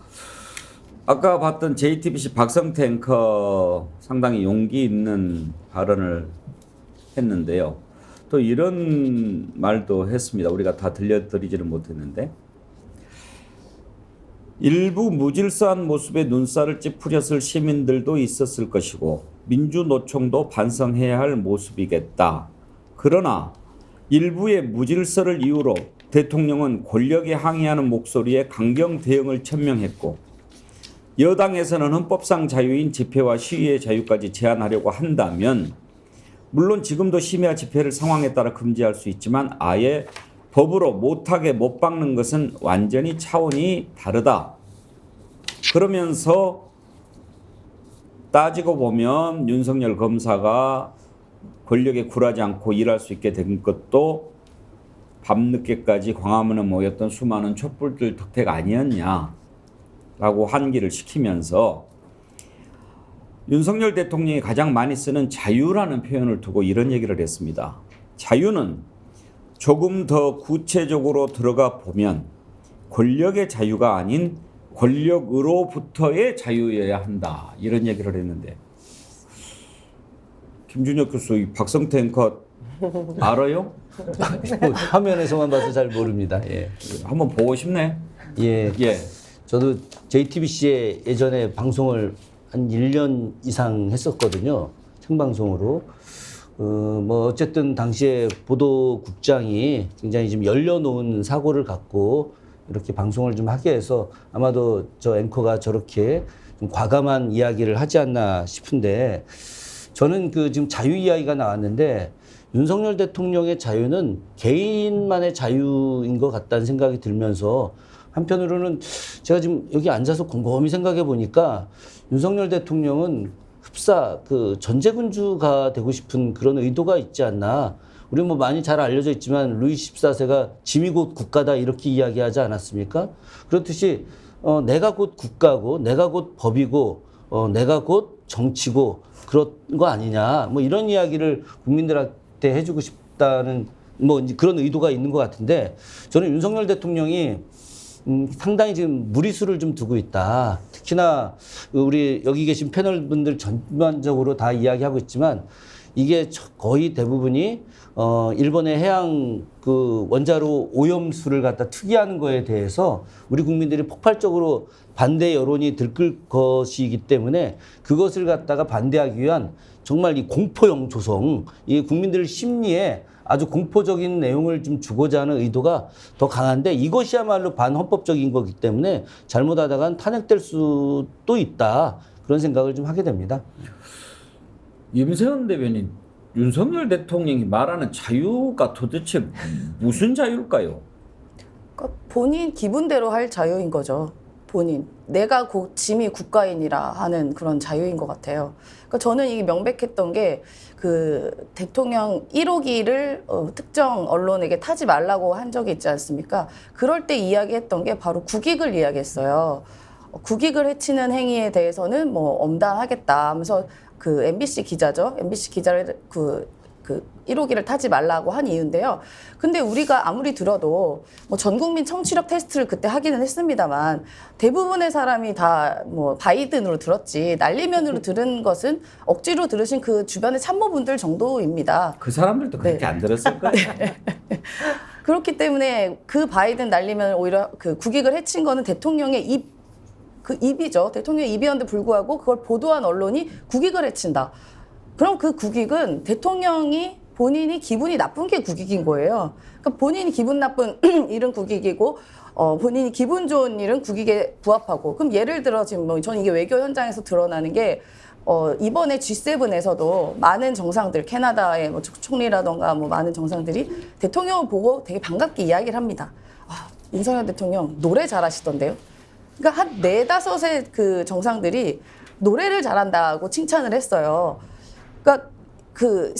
아까 봤던 JTBC 박성태 앵커 상당히 용기 있는 발언을 했는데요. 또 이런 말도 했습니다. 우리가 다 들려드리지는 못했는데 일부 무질서한 모습에 눈살을 찌푸렸을 시민들도 있었을 것이고 민주노총도 반성해야 할 모습이겠다. 그러나 일부의 무질서를 이유로 대통령은 권력에 항의하는 목소리에 강경 대응을 천명했고 여당에서는 헌법상 자유인 집회와 시위의 자유까지 제한하려고 한다면 물론 지금도 심야 집회를 상황에 따라 금지할 수 있지만 아예 법으로 못하게 못 박는 것은 완전히 차원이 다르다. 그러면서 따지고 보면 윤석열 검사가 권력에 굴하지 않고 일할 수 있게 된 것도 밤늦게까지 광화문에 모였던 수많은 촛불들 덕택 아니었냐라고 환기를 시키면서 윤석열 대통령이 가장 많이 쓰는 자유라는 표현을 두고 이런 얘기를 했습니다. 자유는 조금 더 구체적으로 들어가 보면 권력의 자유가 아닌 권력으로부터의 자유여야 한다. 이런 얘기를 했는데 김준혁 교수, 이 박성태 앵커 알아요? 화면에서만 봐서 잘 모릅니다. 예. 한번 보고 싶네. 예. 예. 저도 JTBC에 예전에 방송을 한 1년 이상 했었거든요. 생방송으로. 뭐 어쨌든 당시에 보도국장이 굉장히 좀 열려놓은 사고를 갖고 이렇게 방송을 좀 하게 해서 아마도 저 앵커가 저렇게 좀 과감한 이야기를 하지 않나 싶은데 저는 그 지금 자유 이야기가 나왔는데 윤석열 대통령의 자유는 개인만의 자유인 것 같다는 생각이 들면서 한편으로는 제가 지금 여기 앉아서 곰곰이 생각해 보니까 윤석열 대통령은 흡사 그 전제군주가 되고 싶은 그런 의도가 있지 않나. 우리 뭐 많이 잘 알려져 있지만 루이 14세가 짐이 곧 국가다 이렇게 이야기하지 않았습니까? 그렇듯이 내가 곧 국가고 내가 곧 법이고 내가 곧 정치고 그런 거 아니냐 뭐 이런 이야기를 국민들한테 해주고 싶다는 뭐 이제 그런 의도가 있는 것 같은데 저는 윤석열 대통령이 상당히 지금 무리수를 좀 두고 있다. 특히나 우리 여기 계신 패널 분들 전반적으로 다 이야기하고 있지만 이게 거의 대부분이 일본의 해양 그 원자로 오염수를 갖다 투기하는 거에 대해서 우리 국민들이 폭발적으로 반대 여론이 들끓 것이기 때문에 그것을 갖다가 반대하기 위한 정말 이 공포영 조성, 이 국민들 심리에 아주 공포적인 내용을 좀 주고자 하는 의도가 더 강한데 이것이야말로 반헌법적인 거기 때문에 잘못하다간 탄핵될 수도 있다. 그런 생각을 좀 하게 됩니다. 임세현 대변인, 윤석열 대통령이 말하는 자유가 도대체 무슨 자유일까요? 그러니까 본인 기분대로 할 자유인 거죠. 본인. 내가 짐이 국가인이라 하는 그런 자유인 것 같아요. 그러니까 저는 이게 명백했던 게 그 대통령 1호기를 특정 언론에게 타지 말라고 한 적이 있지 않습니까? 그럴 때 이야기했던 게 바로 국익을 이야기했어요. 국익을 해치는 행위에 대해서는 뭐 엄단하겠다 하면서 그 MBC 기자죠. MBC 기자를 그 1호기를 타지 말라고 한 이유인데요. 근데 우리가 아무리 들어도 뭐 전 국민 청취력 테스트를 그때 하기는 했습니다만 대부분의 사람이 다 뭐 바이든으로 들었지 날리면으로 들은 것은 억지로 들으신 그 주변의 참모분들 정도입니다. 그 사람들도 그렇게 네. 안 들었을 거예요. 그렇기 때문에 그 바이든 날리면 오히려 그 국익을 해친 거는 대통령의 입이죠. 대통령의 입이었는데 불구하고 그걸 보도한 언론이 국익을 해친다. 그럼 그 국익은 대통령이 본인이 기분이 나쁜 게 국익인 거예요. 그러니까 본인이 기분 나쁜 일은 국익이고 본인이 기분 좋은 일은 국익에 부합하고. 그럼 예를 들어 지금 뭐 저는 이게 외교 현장에서 드러나는 게 이번에 G7에서도 많은 정상들, 캐나다의 뭐 총리라던가 뭐 많은 정상들이 대통령을 보고 되게 반갑게 이야기를 합니다. 아, 윤석열 대통령 노래 잘하시던데요. 그러니까 한 4-5의 그 정상들이 노래를 잘한다고 칭찬을 했어요. 그러니까 그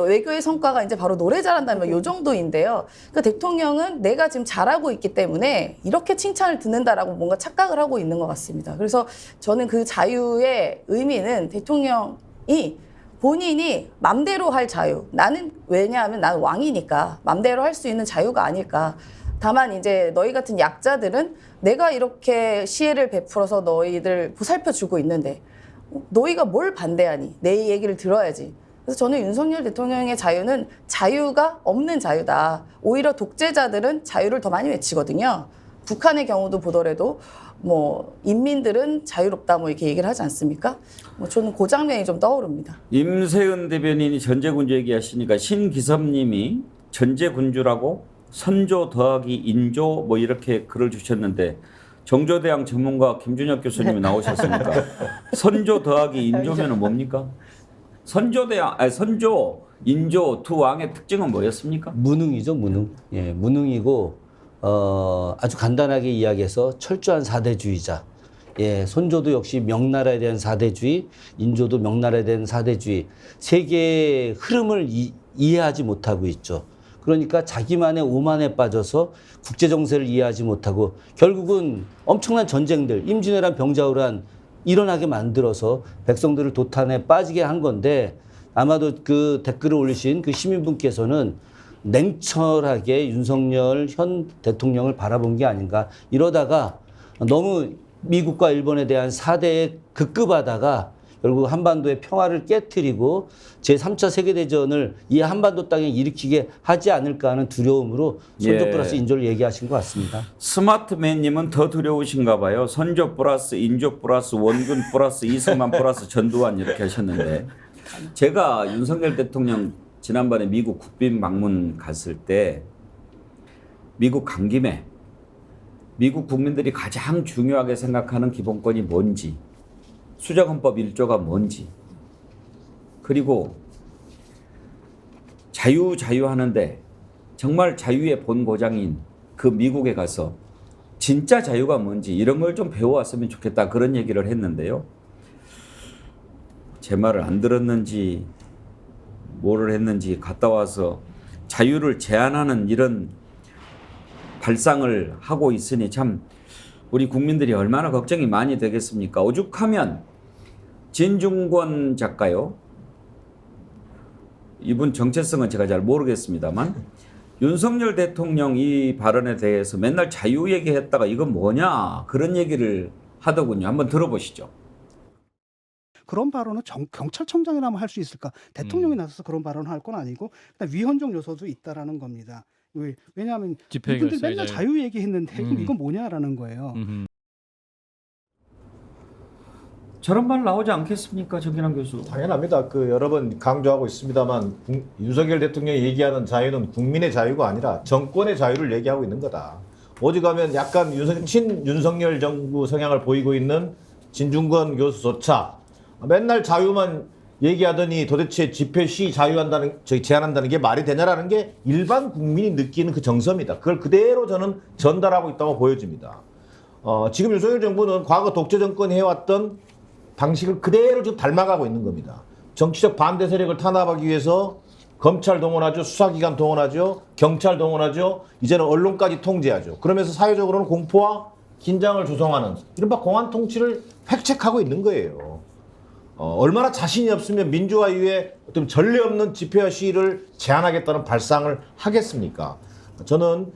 외교의 성과가 이제 바로 노래 잘한다면 요 정도인데요. 그러니까 대통령은 내가 지금 잘하고 있기 때문에 이렇게 칭찬을 듣는다라고 뭔가 착각을 하고 있는 것 같습니다. 그래서 저는 그 자유의 의미는 대통령이 본인이 맘대로 할 자유. 왜냐하면 나는 왕이니까 맘대로 할 수 있는 자유가 아닐까. 다만 이제 너희 같은 약자들은 내가 이렇게 시혜를 베풀어서 너희들 보살펴주고 있는데 너희가 뭘 반대하니? 내 얘기를 들어야지. 그래서 저는 윤석열 대통령의 자유는 자유가 없는 자유다. 오히려 독재자들은 자유를 더 많이 외치거든요. 북한의 경우도 보더라도 뭐 인민들은 자유롭다 뭐 이렇게 얘기를 하지 않습니까? 뭐 저는 그 장면이 좀 떠오릅니다. 임세은 대변인이 전제군주 얘기하시니까 신기섭님이 전제군주라고 선조 더하기 인조 뭐 이렇게 글을 주셨는데 정조대왕 전문가 김준혁 교수님이 나오셨으니까 선조 더하기 인조면은 뭡니까? 선조, 인조 두 왕의 특징은 뭐였습니까? 무능이죠, 무능. 예, 무능이고 아주 간단하게 이야기해서 철저한 사대주의자. 예, 선조도 역시 명나라에 대한 사대주의, 인조도 명나라에 대한 사대주의. 세계의 흐름을 이해하지 못하고 있죠. 그러니까 자기만의 오만에 빠져서 국제 정세를 이해하지 못하고 결국은 엄청난 전쟁들, 임진왜란 병자호란 일어나게 만들어서 백성들을 도탄에 빠지게 한 건데 아마도 그 댓글을 올리신 그 시민분께서는 냉철하게 윤석열 현 대통령을 바라본 게 아닌가. 이러다가 너무 미국과 일본에 대한 사대에 급급하다가 결국 한반도의 평화를 깨트리고 제3차 세계대전을 이 한반도 땅에 일으키게 하지 않을까 하는 두려움으로 선조 플러스 인조를 얘기하신 것 같습니다. 스마트맨님은 더 두려우신가 봐요. 선조 플러스 인조 플러스 원군 플러스 이승만 플러스 전두환 이렇게 하셨는데 제가 윤석열 대통령 지난번에 미국 국빈 방문 갔을 때 미국 간 김에 미국 국민들이 가장 중요하게 생각하는 기본권이 뭔지 수정헌법 1조가 뭔지 그리고 자유 하는데 정말 자유의 본고장인 그 미국에 가서 진짜 자유가 뭔지 이런 걸 좀 배워왔으면 좋겠다 그런 얘기를 했는데요. 제 말을 안 들었는지 뭐를 했는지 갔다 와서 자유를 제한하는 이런 발상을 하고 있으니 참 우리 국민들이 얼마나 걱정이 많이 되겠습니까? 오죽하면 진중권 작가요. 이분 정체성은 제가 잘 모르겠습니다만 윤석열 대통령 이 발언에 대해서 맨날 자유 얘기했다가 이건 뭐냐 그런 얘기를 하더군요. 한번 들어보시죠. 그런 발언은 경찰청장이라면 할 수 있을까? 대통령이 나서서 그런 발언을 할 건 아니고 일단 위헌적 요소도 있다라는 겁니다. 왜냐하면 이분들 맨날 자유 얘기했는데 이건 뭐냐라는 거예요. 저런 말 나오지 않겠습니까, 정진환 교수? 당연합니다. 여러 번 강조하고 있습니다만 윤석열 대통령이 얘기하는 자유는 국민의 자유가 아니라 정권의 자유를 얘기하고 있는 거다. 오직하면 약간 친윤석열 정부 성향을 보이고 있는 진중권 교수조차 맨날 자유만 얘기하더니 도대체 집회 시위 제한한다는 게 말이 되냐라는 게 일반 국민이 느끼는 그 정서입니다. 그걸 그대로 저는 전달하고 있다고 보여집니다. 지금 윤석열 정부는 과거 독재 정권이 해왔던 방식을 그대로 지금 닮아가고 있는 겁니다. 정치적 반대 세력을 탄압하기 위해서 검찰 동원하죠. 수사기관 동원하죠. 경찰 동원하죠. 이제는 언론까지 통제하죠. 그러면서 사회적으로는 공포와 긴장을 조성하는 이른바 공안 통치를 획책하고 있는 거예요. 얼마나 자신이 없으면 민주화 이후에 어떤 전례 없는 집회와 시위를 제한하겠다는 발상을 하겠습니까? 저는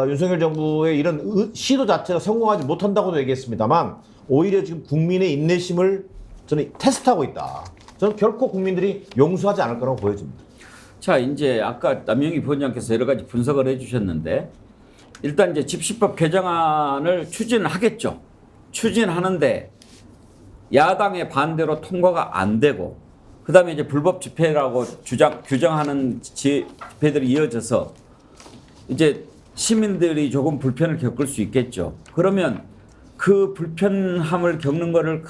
윤석열 정부의 이런 시도 자체가 성공하지 못한다고도 얘기했습니다만 오히려 지금 국민의 인내심을 저는 테스트하고 있다. 저는 결코 국민들이 용서하지 않을 거라고 보여집니다. 자, 이제 아까 남영희 부원장께서 여러 가지 분석을 해주셨는데 일단 이제 집시법 개정안을 추진하겠죠. 추진하는데 야당의 반대로 통과가 안 되고 그다음에 이제 불법 집회라고 규정하는 집회들이 이어져서 이제 시민들이 조금 불편을 겪을 수 있겠죠. 그러면 그 불편함을 겪는 거를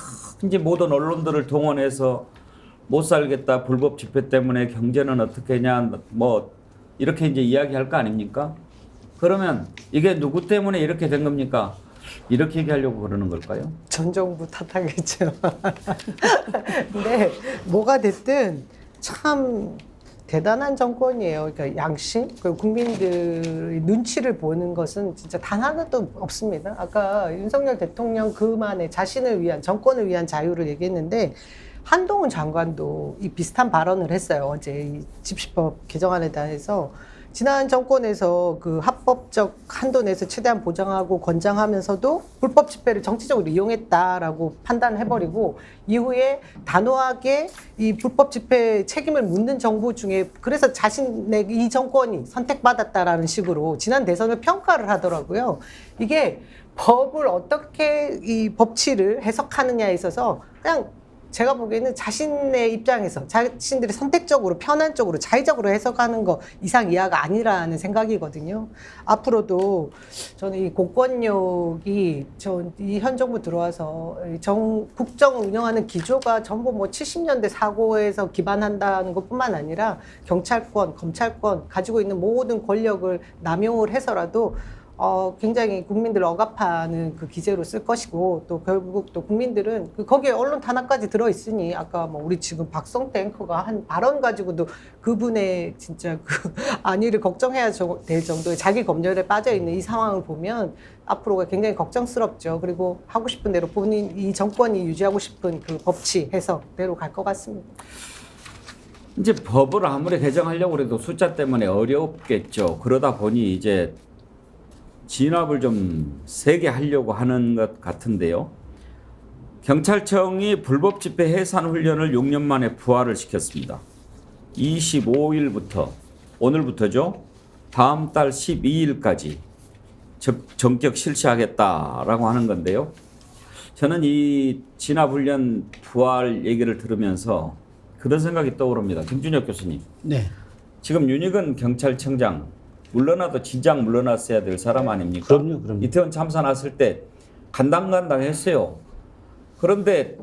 이제 모든 언론들을 동원해서 못 살겠다. 불법 집회 때문에 경제는 어떻게 하냐. 뭐 이렇게 이제 이야기할 거 아닙니까? 그러면 이게 누구 때문에 이렇게 된 겁니까? 이렇게 얘기하려고 그러는 걸까요? 전 정부 탓하겠죠. 근데 뭐가 됐든 참 대단한 정권이에요. 그러니까 양심, 그리고 국민들의 눈치를 보는 것은 진짜 단 하나도 없습니다. 아까 윤석열 대통령 그만의 자신을 위한, 정권을 위한 자유를 얘기했는데 한동훈 장관도 이 비슷한 발언을 했어요. 어제 이 집시법 개정안에 대해서 지난 정권에서 그 합법적 한도 내에서 최대한 보장하고 권장하면서도 불법 집회를 정치적으로 이용했다라고 판단해버리고 이후에 단호하게 이 불법 집회 책임을 묻는 정부 중에 그래서 자신의 이 정권이 선택받았다라는 식으로 지난 대선을 평가를 하더라고요. 이게 법을 어떻게 이 법치를 해석하느냐에 있어서 그냥 제가 보기에는 자신의 입장에서 자신들이 선택적으로 편한 쪽으로 자의적으로 해석하는 거 이상 이하가 아니라는 생각이거든요. 앞으로도 저는 이 공권력이 이 현 정부 들어와서 국정 운영하는 기조가 전부 뭐 70년대 사고에서 기반한다는 것뿐만 아니라 경찰권, 검찰권 가지고 있는 모든 권력을 남용을 해서라도 굉장히 국민들을 억압하는 그 기제로 쓸 것이고 또 결국 또 국민들은 거기에 언론 탄압까지 들어있으니 아까 뭐 우리 지금 박성태 앵커가 한 발언 가지고도 그분의 진짜 그 안위를 걱정해야 될 정도의 자기 검열에 빠져있는 이 상황을 보면 앞으로가 굉장히 걱정스럽죠. 그리고 하고 싶은 대로 본인 이 정권이 유지하고 싶은 그 법치 해석대로 갈 것 같습니다. 이제 법을 아무리 개정하려고 해도 숫자 때문에 어렵겠죠. 그러다 보니 이제 진압을 좀 세게 하려고 하는 것 같은데요. 경찰청이 불법 집회 해산 훈련을 6년 만에 부활을 시켰습니다. 25일부터 오늘부터죠. 다음 달 12일까지 전격 실시하겠다라고 하는 건데요. 저는 이 진압 훈련 부활 얘기를 들으면서 그런 생각이 떠오릅니다. 김준혁 교수님. 네. 지금 윤익은 경찰청장 물러나도 진작 물러났어야 될 사람 아닙니까? 그럼요. 이태원 참사 났을 때 간당간당했어요. 그런데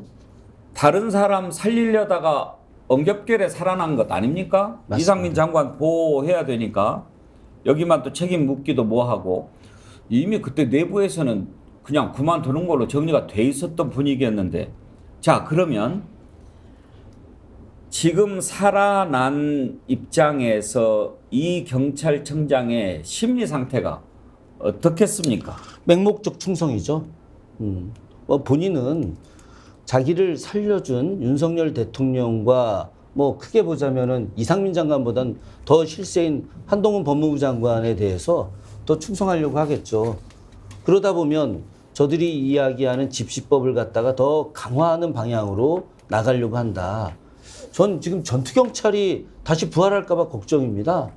다른 사람 살리려다가 엉겹결에 살아난 것 아닙니까? 맞습니다. 이상민 장관 보호해야 되니까 여기만 또 책임 묻기도 뭐하고 이미 그때 내부에서는 그냥 그만두는 걸로 정리가 돼 있었던 분위기였는데 자 그러면 지금 살아난 입장에서 이 경찰청장의 심리 상태가 어떻겠습니까? 맹목적 충성이죠. 본인은 자기를 살려준 윤석열 대통령과 뭐 크게 보자면은 이상민 장관보단 더 실세인 한동훈 법무부 장관에 대해서 더 충성하려고 하겠죠. 그러다 보면 저들이 이야기하는 집시법을 갖다가 더 강화하는 방향으로 나가려고 한다. 전 지금 전투경찰이 다시 부활할까봐 걱정입니다.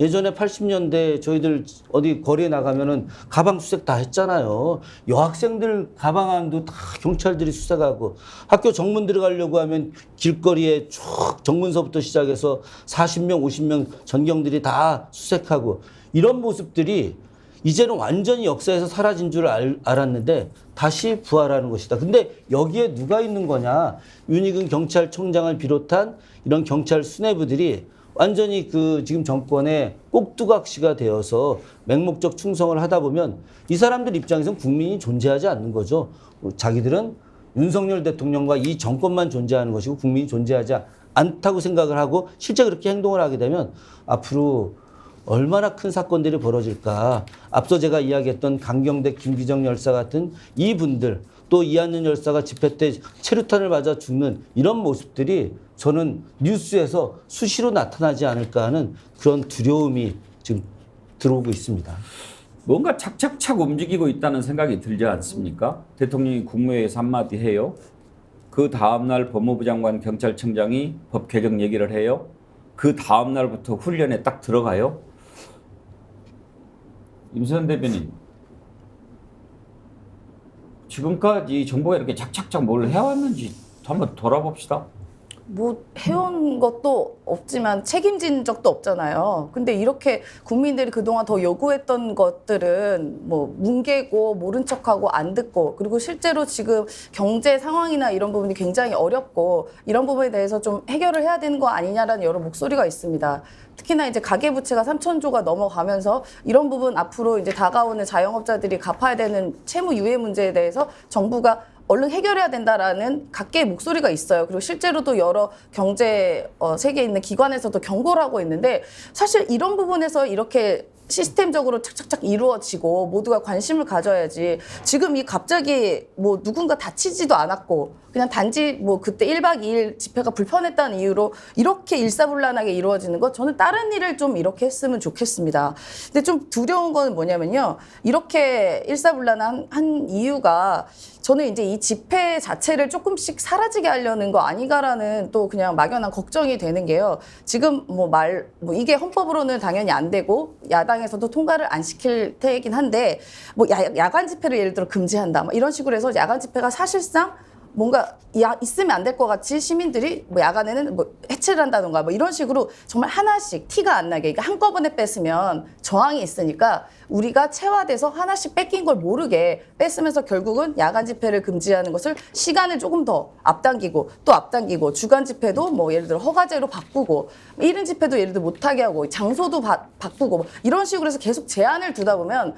예전에 80년대 저희들 어디 거리에 나가면은 가방 수색 다 했잖아요. 여학생들 가방 안도 다 경찰들이 수색하고, 학교 정문 들어가려고 하면 길거리에 쭉 정문서부터 시작해서 40명, 50명 전경들이 다 수색하고, 이런 모습들이 이제는 완전히 역사에서 사라진 줄 알았는데 다시 부활하는 것이다. 근데 여기에 누가 있는 거냐? 윤희근 경찰청장을 비롯한 이런 경찰 수뇌부들이 완전히 그 지금 정권의 꼭두각시가 되어서 맹목적 충성을 하다 보면 이 사람들 입장에서는 국민이 존재하지 않는 거죠. 자기들은 윤석열 대통령과 이 정권만 존재하는 것이고 국민이 존재하지 않다고 생각을 하고 실제 그렇게 행동을 하게 되면 앞으로 얼마나 큰 사건들이 벌어질까. 앞서 제가 이야기했던 강경대, 김기정 열사 같은 이분들, 또 이한열 열사가 집회 때 체류탄을 맞아 죽는 이런 모습들이 저는 뉴스에서 수시로 나타나지 않을까 하는 그런 두려움이 지금 들어오고 있습니다. 뭔가 착착착 움직이고 있다는 생각이 들지 않습니까? 대통령이 국무회의에서 한마디 해요. 그 다음날 법무부 장관 경찰청장이 법 개정 얘기를 해요. 그 다음날부터 훈련에 딱 들어가요. 임수현 대변인, 지금까지 정부가 이렇게 착착착 뭘 해왔는지 한번 돌아봅시다. 뭐 해온 것도 없지만 책임진 적도 없잖아요. 근데 이렇게 국민들이 그동안 더 요구했던 것들은 뭐 뭉개고 모른 척하고 안 듣고, 그리고 실제로 지금 경제 상황이나 이런 부분이 굉장히 어렵고 이런 부분에 대해서 좀 해결을 해야 되는 거 아니냐라는 여러 목소리가 있습니다. 특히나 이제 가계부채가 3,000조가 넘어가면서 이런 부분 앞으로 이제 다가오는 자영업자들이 갚아야 되는 채무 유예 문제에 대해서 정부가 얼른 해결해야 된다라는 각계의 목소리가 있어요. 그리고 실제로도 여러 경제 세계에 있는 기관에서도 경고를 하고 있는데, 사실 이런 부분에서 이렇게 시스템적으로 착착착 이루어지고 모두가 관심을 가져야지, 지금 이 갑자기 뭐 누군가 다치지도 않았고 그냥 단지 뭐 그때 1박 2일 집회가 불편했다는 이유로 이렇게 일사불란하게 이루어지는 것, 저는 다른 일을 좀 이렇게 했으면 좋겠습니다. 근데 좀 두려운 건 뭐냐면요, 이렇게 일사불란한 한 이유가 저는 이제 이 집회 자체를 조금씩 사라지게 하려는 거 아닌가라는 또 그냥 막연한 걱정이 되는 게요. 지금 뭐 이게 헌법으로는 당연히 안 되고 야당에서도 통과를 안 시킬 테이긴 한데, 뭐 야간 집회를 예를 들어 금지한다, 뭐 이런 식으로 해서 야간 집회가 사실상 뭔가 있으면 안 될 것 같이 시민들이 뭐 야간에는 뭐 해체를 한다던가 뭐 이런 식으로 정말 하나씩 티가 안 나게, 그러니까 한꺼번에 뺐으면 저항이 있으니까 우리가 체화돼서 하나씩 뺏긴 걸 모르게 뺐으면서 결국은 야간 집회를 금지하는 것을 시간을 조금 더 앞당기고 또 앞당기고, 주간 집회도 뭐 예를 들어 허가제로 바꾸고, 1인 집회도 예를 들어 못하게 하고, 장소도 바꾸고, 뭐 이런 식으로 해서 계속 제한을 두다 보면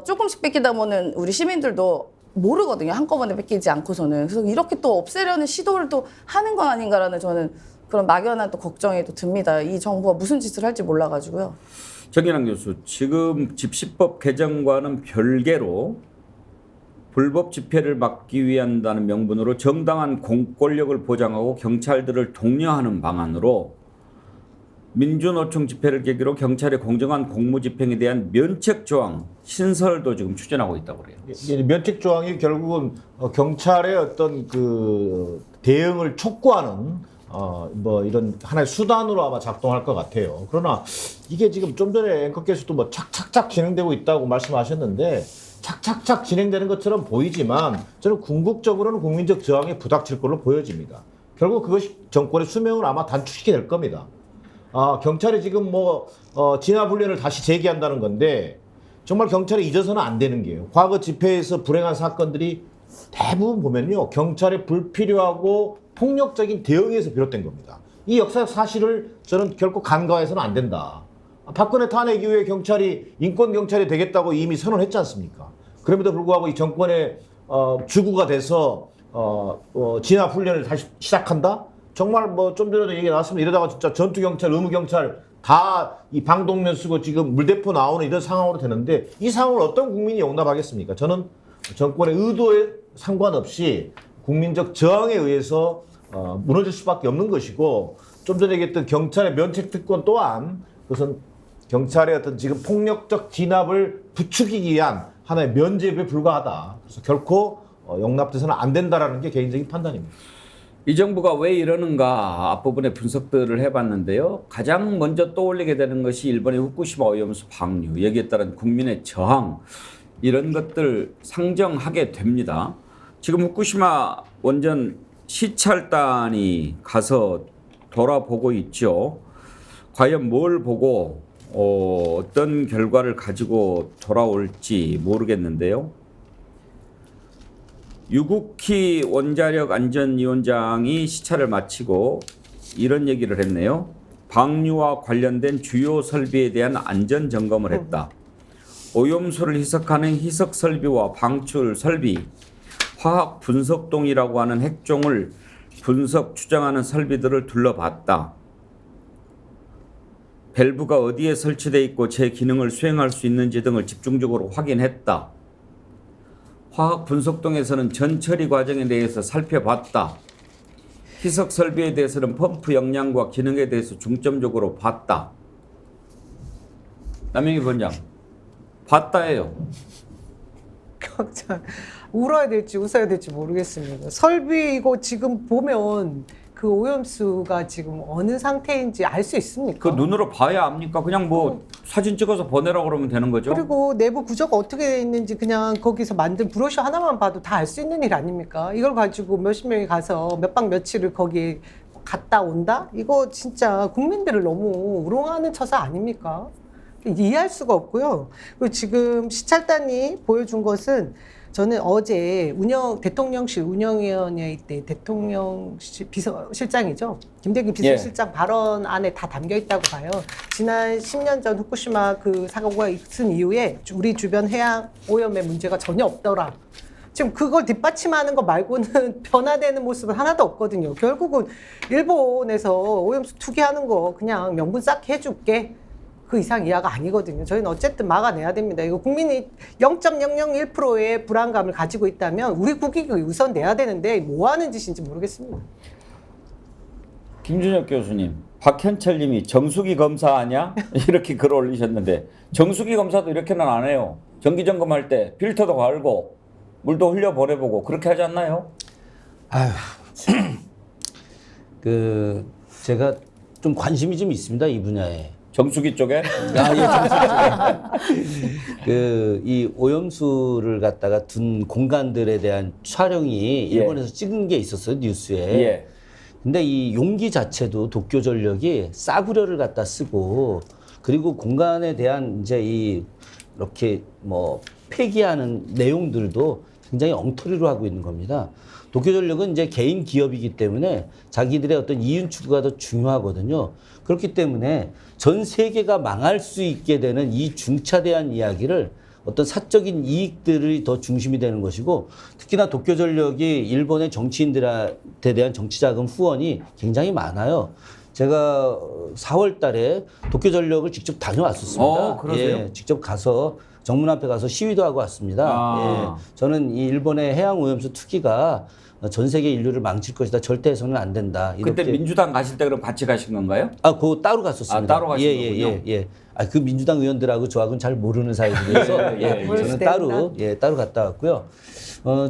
조금씩 뺏기다 보면 우리 시민들도 모르거든요. 한꺼번에 뺏기지 않고서는. 그래서 이렇게 또 없애려는 시도를 또 하는 건 아닌가라는 저는 그런 막연한 또 걱정이 또 듭니다. 이 정부가 무슨 짓을 할지 몰라가지고요. 정인환 교수, 지금 집시법 개정과는 별개로 불법 집회를 막기 위한다는 명분으로 정당한 공권력을 보장하고 경찰들을 독려하는 방안으로 민주노총 집회를 계기로 경찰의 공정한 공무집행에 대한 면책 조항 신설도 지금 추진하고 있다고 그래요. 면책 조항이 결국은 경찰의 어떤 그 대응을 촉구하는 뭐 이런 하나의 수단으로 아마 작동할 것 같아요. 그러나 이게 지금 좀 전에 앵커께서도 뭐 착착착 진행되고 있다고 말씀하셨는데, 착착착 진행되는 것처럼 보이지만 저는 궁극적으로는 국민적 저항에 부닥칠 걸로 보여집니다. 결국 그것이 정권의 수명을 아마 단축시키게 될 겁니다. 경찰이 지금 진압 훈련을 다시 재개한다는 건데, 정말 경찰이 잊어서는 안 되는 게요. 과거 집회에서 불행한 사건들이 대부분 보면요, 경찰의 불필요하고 폭력적인 대응에서 비롯된 겁니다. 이 역사적 사실을 저는 결코 간과해서는 안 된다. 박근혜 탄핵 이후에 경찰이 인권 경찰이 되겠다고 이미 선언했지 않습니까? 그럼에도 불구하고 이 정권의 주구가 돼서 진압 훈련을 다시 시작한다? 정말 뭐 좀 전에도 얘기 나왔습니다. 이러다가 진짜 전투경찰, 의무경찰 다 이 방독면 쓰고 지금 물대포 나오는 이런 상황으로 되는데, 이 상황을 어떤 국민이 용납하겠습니까? 저는 정권의 의도에 상관없이 국민적 저항에 의해서 무너질 수밖에 없는 것이고 좀 전에 얘기했던 경찰의 면책특권 또한 그것은 경찰의 어떤 지금 폭력적 진압을 부추기기 위한 하나의 면죄부에 불과하다. 그래서 결코 용납돼서는 안 된다라는 게 개인적인 판단입니다. 이 정부가 왜 이러는가 앞부분에 분석들을 해봤는데요. 가장 먼저 떠올리게 되는 것이 일본의 후쿠시마 오염수 방류, 여기에 따른 국민의 저항 이런 것들 상정하게 됩니다. 지금 후쿠시마 원전 시찰단이 가서 돌아보고 있죠. 과연 뭘 보고 어떤 결과를 가지고 돌아올지 모르겠는데요. 유국희 원자력 안전위원장이 시찰을 마치고 이런 얘기를 했네요. 방류와 관련된 주요 설비에 대한 안전 점검을 했다. 오염수를 희석하는 희석 설비와 방출 설비, 화학 분석동이라고 하는 핵종을 분석 추정하는 설비들을 둘러봤다. 밸브가 어디에 설치되어 있고 제 기능을 수행할 수 있는지 등을 집중적으로 확인했다. 화학 분석동에서는 전 처리 과정에 대해서 살펴봤다. 희석 설비에 대해서는 펌프 역량과 기능에 대해서 중점적으로 봤다. 남영희 본장, 봤다예요. 참 울어야 될지 웃어야 될지 모르겠습니다. 설비이고 지금 보면 그 오염수가 지금 어느 상태인지 알 수 있습니까? 그 눈으로 봐야 압니까? 그냥 뭐 사진 찍어서 보내라고 그러면 되는 거죠? 그리고 내부 구조가 어떻게 돼 있는지 그냥 거기서 만든 브로셔 하나만 봐도 다 알 수 있는 일 아닙니까? 이걸 가지고 몇십 명이 가서 몇 박 며칠을 거기에 갔다 온다? 이거 진짜 국민들을 너무 우롱하는 처사 아닙니까? 이해할 수가 없고요. 그리고 지금 시찰단이 보여준 것은 저는 어제 대통령실 운영위원회 때 대통령실 비서실장이죠. 김대기 비서실장 발언 안에 다 담겨 있다고 봐요. 지난 10년 전 후쿠시마 그 사고가 있은 이후에 우리 주변 해양 오염의 문제가 전혀 없더라. 지금 그걸 뒷받침하는 거 말고는 변화되는 모습은 하나도 없거든요. 결국은 일본에서 오염수 투기하는 거 그냥 명분 쌓게 해줄게. 그 이상 이하가 아니거든요. 저희는 어쨌든 막아내야 됩니다. 이거 국민이 0.001%의 불안감을 가지고 있다면 우리 국익이 우선 내야 되는데 뭐 하는 짓인지 모르겠습니다. 김준혁 교수님, 박현철 님이 정수기 검사 아냐? 이렇게 글 올리셨는데 정수기 검사도 이렇게는 안 해요. 정기 점검할 때 필터도 갈고 물도 흘려 보내보고 그렇게 하지 않나요? 아휴, 제가 좀 관심이 좀 있습니다, 이 분야에. 정수기 쪽에? 이 오염수를 갖다가 둔 공간들에 대한 촬영이 일본에서 찍은 게 있었어요, 뉴스에. 근데 이 용기 자체도 도쿄전력이 싸구려를 갖다 쓰고 그리고 공간에 대한 이제 이렇게 뭐 폐기하는 내용들도 굉장히 엉터리로 하고 있는 겁니다. 도쿄전력은 이제 개인 기업이기 때문에 자기들의 어떤 이윤 추구가 더 중요하거든요. 그렇기 때문에 전 세계가 망할 수 있게 되는 이 중차대한 이야기를 어떤 사적인 이익들이 더 중심이 되는 것이고 특히나 도쿄전력이 일본의 정치인들한테 대한 정치자금 후원이 굉장히 많아요. 제가 4월 달에 도쿄전력을 직접 다녀왔었습니다. 그러세요? 직접 가서 정문 앞에 가서 시위도 하고 왔습니다. 저는 이 일본의 해양 오염수 투기가 전 세계 인류를 망칠 것이다. 절대 해서는 안 된다. 그때 민주당 가실 때 그럼 같이 가신 건가요? 그거 따로 갔었습니다. 따로 가신 거군요. 그 민주당 의원들하고 저하고는 잘 모르는 사이들이어서 저는 따로 갔다 왔고요.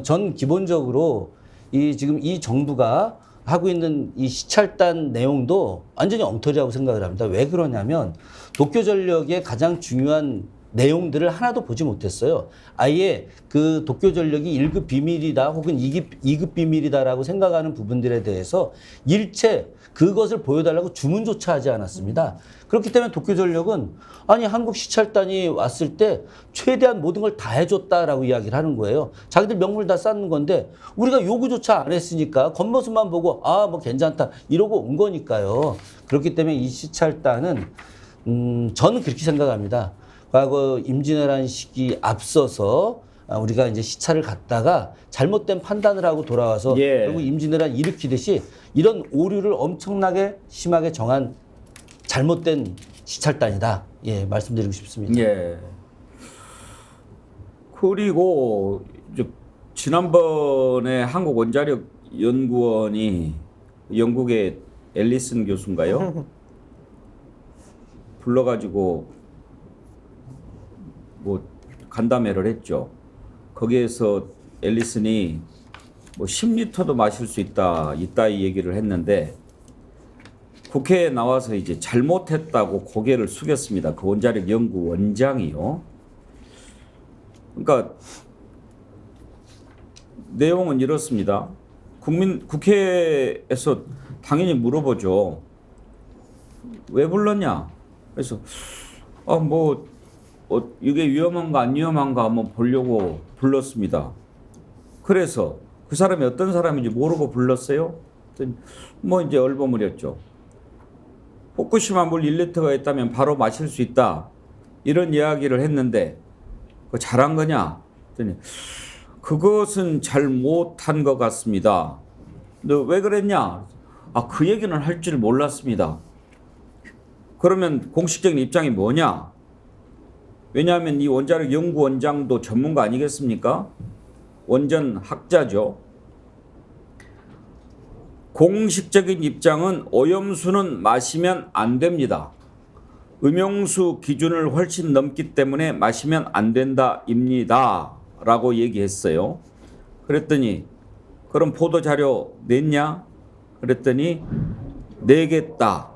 전 기본적으로 지금 이 정부가 하고 있는 이 시찰단 내용도 완전히 엉터리라고 생각을 합니다. 왜 그러냐면 도쿄전력의 가장 중요한 내용들을 하나도 보지 못했어요. 아예 그 도쿄전력이 1급 비밀이다 혹은 2급 비밀이다라고 생각하는 부분들에 대해서 일체 그것을 보여달라고 주문조차 하지 않았습니다. 그렇기 때문에 도쿄전력은 아니 한국 시찰단이 왔을 때 최대한 모든 걸 다 해줬다라고 이야기를 하는 거예요. 자기들 명분을 다 쌓는 건데 우리가 요구조차 안 했으니까 겉모습만 보고 뭐 괜찮다 이러고 온 거니까요. 그렇기 때문에 이 시찰단은 저는 그렇게 생각합니다. 과거 임진왜란 시기 앞서서 우리가 이제 시찰을 갔다가 잘못된 판단을 하고 돌아와서 결국 임진왜란 일으키듯이 이런 오류를 엄청나게 심하게 정한 잘못된 시찰단이다. 말씀드리고 싶습니다. 그리고 지난번에 한국원자력연구원이 영국의 앨리슨 교수인가요? 불러가지고 뭐 간담회를 했죠. 거기에서 앨리슨이 뭐 10리터도 마실 수 있다 이 얘기를 했는데 국회에 나와서 이제 잘못했다고 고개를 숙였습니다. 그 원자력 연구 원장이요. 그러니까 내용은 이렇습니다. 국회에서 당연히 물어보죠. 왜 불렀냐? 그래서 이게 위험한가 안 위험한가 한번 보려고 불렀습니다. 그래서 그 사람이 어떤 사람인지 모르고 불렀어요. 뭐 이제 얼버무렸죠. 후쿠시마 물 1리터가 있다면 바로 마실 수 있다. 이런 이야기를 했는데 그거 잘한 거냐? 그랬더니 그것은 잘 못한 것 같습니다. 너 왜 그랬냐? 그 얘기는 할 줄 몰랐습니다. 그러면 공식적인 입장이 뭐냐? 왜냐하면 이 원자력 연구원장도 전문가 아니겠습니까? 원전 학자죠. 공식적인 입장은 오염수는 마시면 안 됩니다. 음용수 기준을 훨씬 넘기 때문에 마시면 안 된다입니다. 라고 얘기했어요. 그랬더니 그럼 보도자료 냈냐? 그랬더니 내겠다.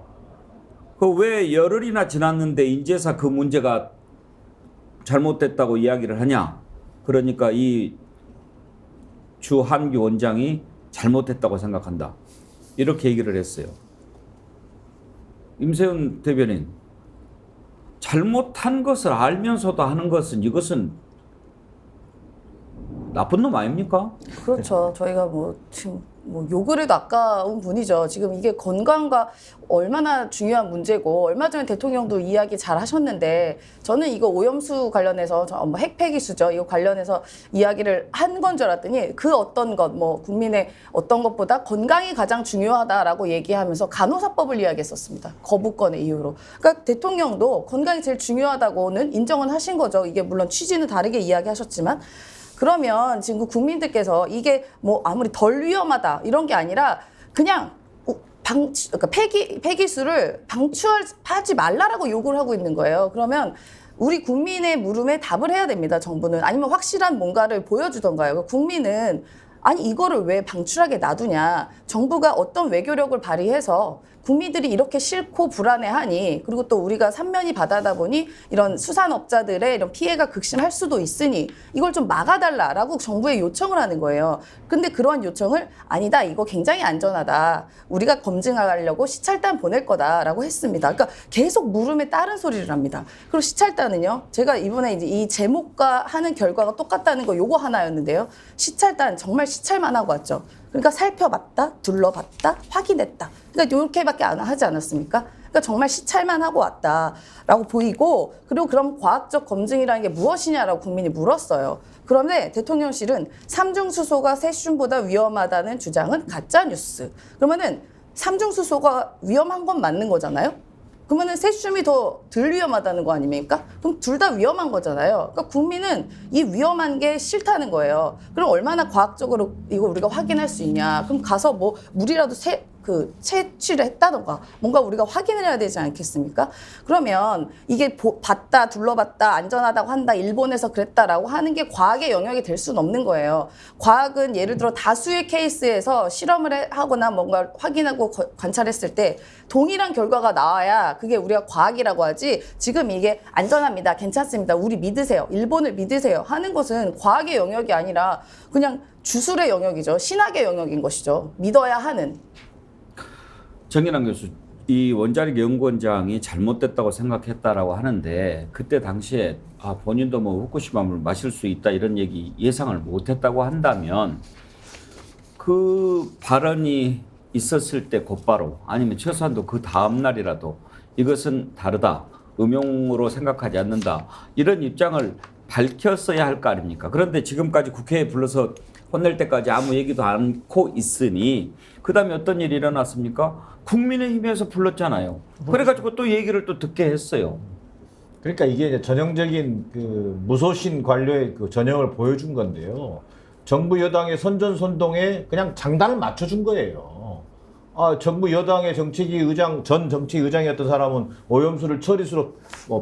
그 왜 열흘이나 지났는데 인제사 그 문제가 잘못됐다고 이야기를 하냐? 그러니까 이 주한규 원장이 잘못했다고 생각한다. 이렇게 얘기를 했어요. 임세훈 대변인, 잘못한 것을 알면서도 하는 것은 이것은 나쁜 놈 아닙니까? 그렇죠. 저희가 지금 욕을 해도 아까운 분이죠. 지금 이게 건강과 얼마나 중요한 문제고, 얼마 전에 대통령도 이야기 잘 하셨는데, 저는 이거 오염수 관련해서, 핵폐기수죠. 이거 관련해서 이야기를 한 건 줄 알았더니, 그 어떤 것, 국민의 어떤 것보다 건강이 가장 중요하다라고 얘기하면서 간호사법을 이야기했었습니다. 거부권의 이유로. 그러니까 대통령도 건강이 제일 중요하다고는 인정은 하신 거죠. 이게 물론 취지는 다르게 이야기하셨지만, 그러면 지금 국민들께서 이게 아무리 덜 위험하다 이런 게 아니라 그냥 그러니까 폐기수를 방출하지 말라라고 요구를 하고 있는 거예요. 그러면 우리 국민의 물음에 답을 해야 됩니다. 정부는. 아니면 확실한 뭔가를 보여주던가요. 국민은 아니 이거를 왜 방출하게 놔두냐. 정부가 어떤 외교력을 발휘해서 국민들이 이렇게 싫고 불안해하니, 그리고 또 우리가 삼면이 바다다 보니 이런 수산업자들의 이런 피해가 극심할 수도 있으니 이걸 좀 막아달라라고 정부에 요청을 하는 거예요. 근데 그러한 요청을 아니다, 이거 굉장히 안전하다, 우리가 검증하려고 시찰단 보낼 거다라고 했습니다. 그러니까 계속 물음에 따른 소리를 합니다. 그리고 시찰단은요, 제가 이번에 이제 이 제목과 하는 결과가 똑같다는 거 요거 하나였는데요. 시찰단 정말 시찰만 하고 왔죠. 그러니까 살펴봤다, 둘러봤다, 확인했다. 그러니까 이렇게밖에 안 하지 않았습니까? 그러니까 정말 시찰만 하고 왔다라고 보이고, 그리고 그럼 과학적 검증이라는 게 무엇이냐라고 국민이 물었어요. 그런데 대통령실은 삼중수소가 세슘보다 위험하다는 주장은 가짜 뉴스. 그러면은 삼중수소가 위험한 건 맞는 거잖아요. 그러면은 세슘이 더 덜 위험하다는 거 아닙니까? 그럼 둘 다 위험한 거잖아요. 그러니까 국민은 이 위험한 게 싫다는 거예요. 그럼 얼마나 과학적으로 이거 우리가 확인할 수 있냐? 그럼 가서 물이라도 채취를 했다던가 뭔가 우리가 확인을 해야 되지 않겠습니까? 그러면 이게 봤다, 둘러봤다, 안전하다고 한다, 일본에서 그랬다라고 하는 게 과학의 영역이 될 수는 없는 거예요. 과학은 예를 들어 다수의 케이스에서 실험을 하거나 뭔가 확인하고 관찰했을 때 동일한 결과가 나와야 그게 우리가 과학이라고 하지, 지금 이게 안전합니다, 괜찮습니다, 우리 믿으세요, 일본을 믿으세요 하는 것은 과학의 영역이 아니라 그냥 주술의 영역이죠. 신학의 영역인 것이죠. 믿어야 하는. 정인환 교수, 이 원자력 연구원장이 잘못됐다고 생각했다라고 하는데, 그때 당시에 본인도 후쿠시마물 마실 수 있다 이런 얘기 예상을 못했다고 한다면, 그 발언이 있었을 때 곧바로, 아니면 최소한도 그 다음 날이라도 이것은 다르다, 음용으로 생각하지 않는다, 이런 입장을 밝혔어야 할 거 아닙니까? 그런데 지금까지 국회에 불러서 혼낼 때까지 아무 얘기도 않고 있으니, 그 다음에 어떤 일이 일어났습니까? 국민의힘에서 불렀잖아요. 그래가지고 또 얘기를 또 듣게 했어요. 그러니까 이게 이제 전형적인 그 무소신 관료의 그 전형을 보여준 건데요. 정부 여당의 선전선동에 그냥 장단을 맞춰준 거예요. 정부 여당의 정책위 의장, 전 정책위 의장이었던 사람은 오염수를 처리수로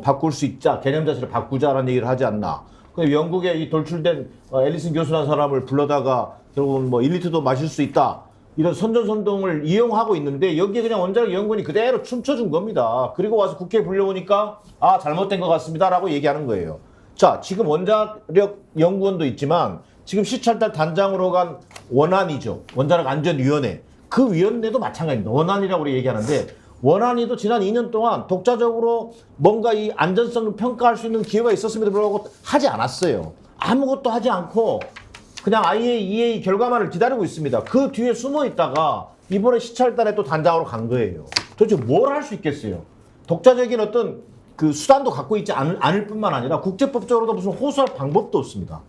바꿀 수 있자, 개념 자체를 바꾸자라는 얘기를 하지 않나. 근데 영국에 이 돌출된 앨리슨 교수라는 사람을 불러다가 결국은 1리터도 마실 수 있다. 이런 선전선동을 이용하고 있는데 여기에 그냥 원자력 연구원이 그대로 춤춰준 겁니다. 그리고 와서 국회에 불려오니까 잘못된 것 같습니다라고 얘기하는 거예요. 자, 지금 원자력 연구원도 있지만 지금 시찰단 단장으로 간 원안이죠. 원자력 안전위원회. 그 위원회도 마찬가지입니다. 원안이라고 우리 얘기하는데 원안이도 지난 2년 동안 독자적으로 뭔가 이 안전성을 평가할 수 있는 기회가 있었음에도 불구하고 하지 않았어요. 아무것도 하지 않고 그냥 IAEA 결과만을 기다리고 있습니다. 그 뒤에 숨어 있다가 이번에 시찰단에 또 단장으로 간 거예요. 도대체 뭘 할 수 있겠어요? 독자적인 어떤 그 수단도 갖고 있지 않을 뿐만 아니라 국제법적으로도 무슨 호소할 방법도 없습니다.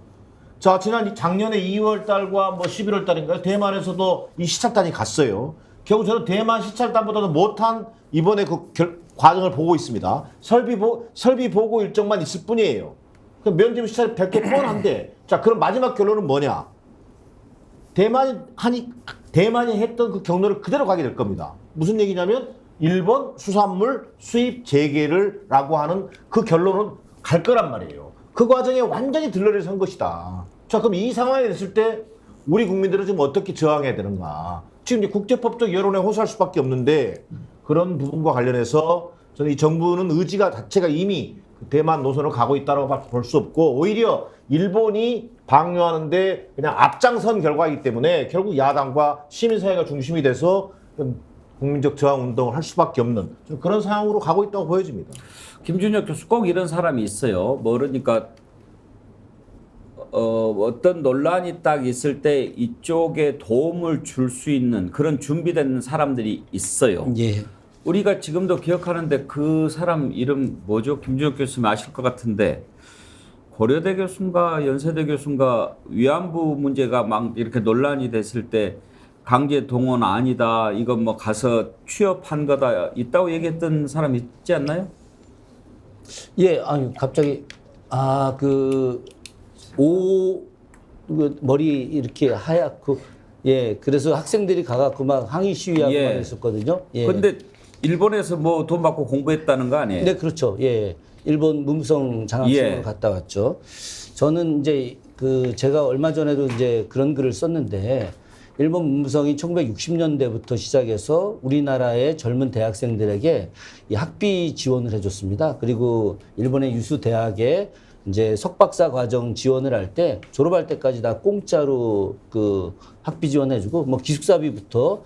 자, 작년에 2월 달과 11월 달인가요? 대만에서도 이 시찰단이 갔어요. 결국 저는 대만 시찰단보다도 못한 이번에 과정을 보고 있습니다. 설비 보고 일정만 있을 뿐이에요. 면접 시찰이 100개 뻔한데, 자, 그럼 마지막 결론은 뭐냐? 대만이 했던 그 경로를 그대로 가게 될 겁니다. 무슨 얘기냐면, 일본 수산물 수입 재개를 라고 하는 그 결론은 갈 거란 말이에요. 그 과정에 완전히 들러리를 선 것이다. 자, 그럼 이 상황이 됐을 때 우리 국민들은 지금 어떻게 저항해야 되는가? 지금 이제 국제법적 여론에 호소할 수밖에 없는데 그런 부분과 관련해서 저는 이 정부는 의지가 자체가 이미 대만 노선을 가고 있다고 볼 수 없고 오히려 일본이 방류하는데 그냥 앞장선 결과이기 때문에 결국 야당과 시민사회가 중심이 돼서 국민적 저항 운동을 할 수밖에 없는 그런 상황으로 가고 있다고 보여집니다. 김준혁 교수 꼭 이런 사람이 있어요. 그러니까 어떤 논란이 딱 있을 때 이쪽에 도움을 줄 수 있는 그런 준비된 사람들이 있어요. 예. 우리가 지금도 기억하는데 그 사람 이름 뭐죠? 김준혁 교수님 아실 것 같은데 고려대 교수인가 연세대 교수인가 위안부 문제가 막 이렇게 논란이 됐을 때 강제 동원 아니다. 이건 가서 취업한 거다. 있다고 얘기했던 사람 있지 않나요? 예, 아니 갑자기 머리 이렇게 하얗고 예, 그래서 학생들이 가갖고 막 항의 시위하고 막 했었거든요. 예. 근데 일본에서 돈 받고 공부했다는 거 아니에요? 네, 그렇죠. 예. 일본 문무성 장학생으로 갔다 왔죠. 저는 이제 제가 얼마 전에도 이제 그런 글을 썼는데 일본 문무성이 1960년대부터 시작해서 우리나라의 젊은 대학생들에게 이 학비 지원을 해줬습니다. 그리고 일본의 유수 대학에 이제 석박사 과정 지원을 할 때 졸업할 때까지 다 공짜로 학비 지원해주고 기숙사비부터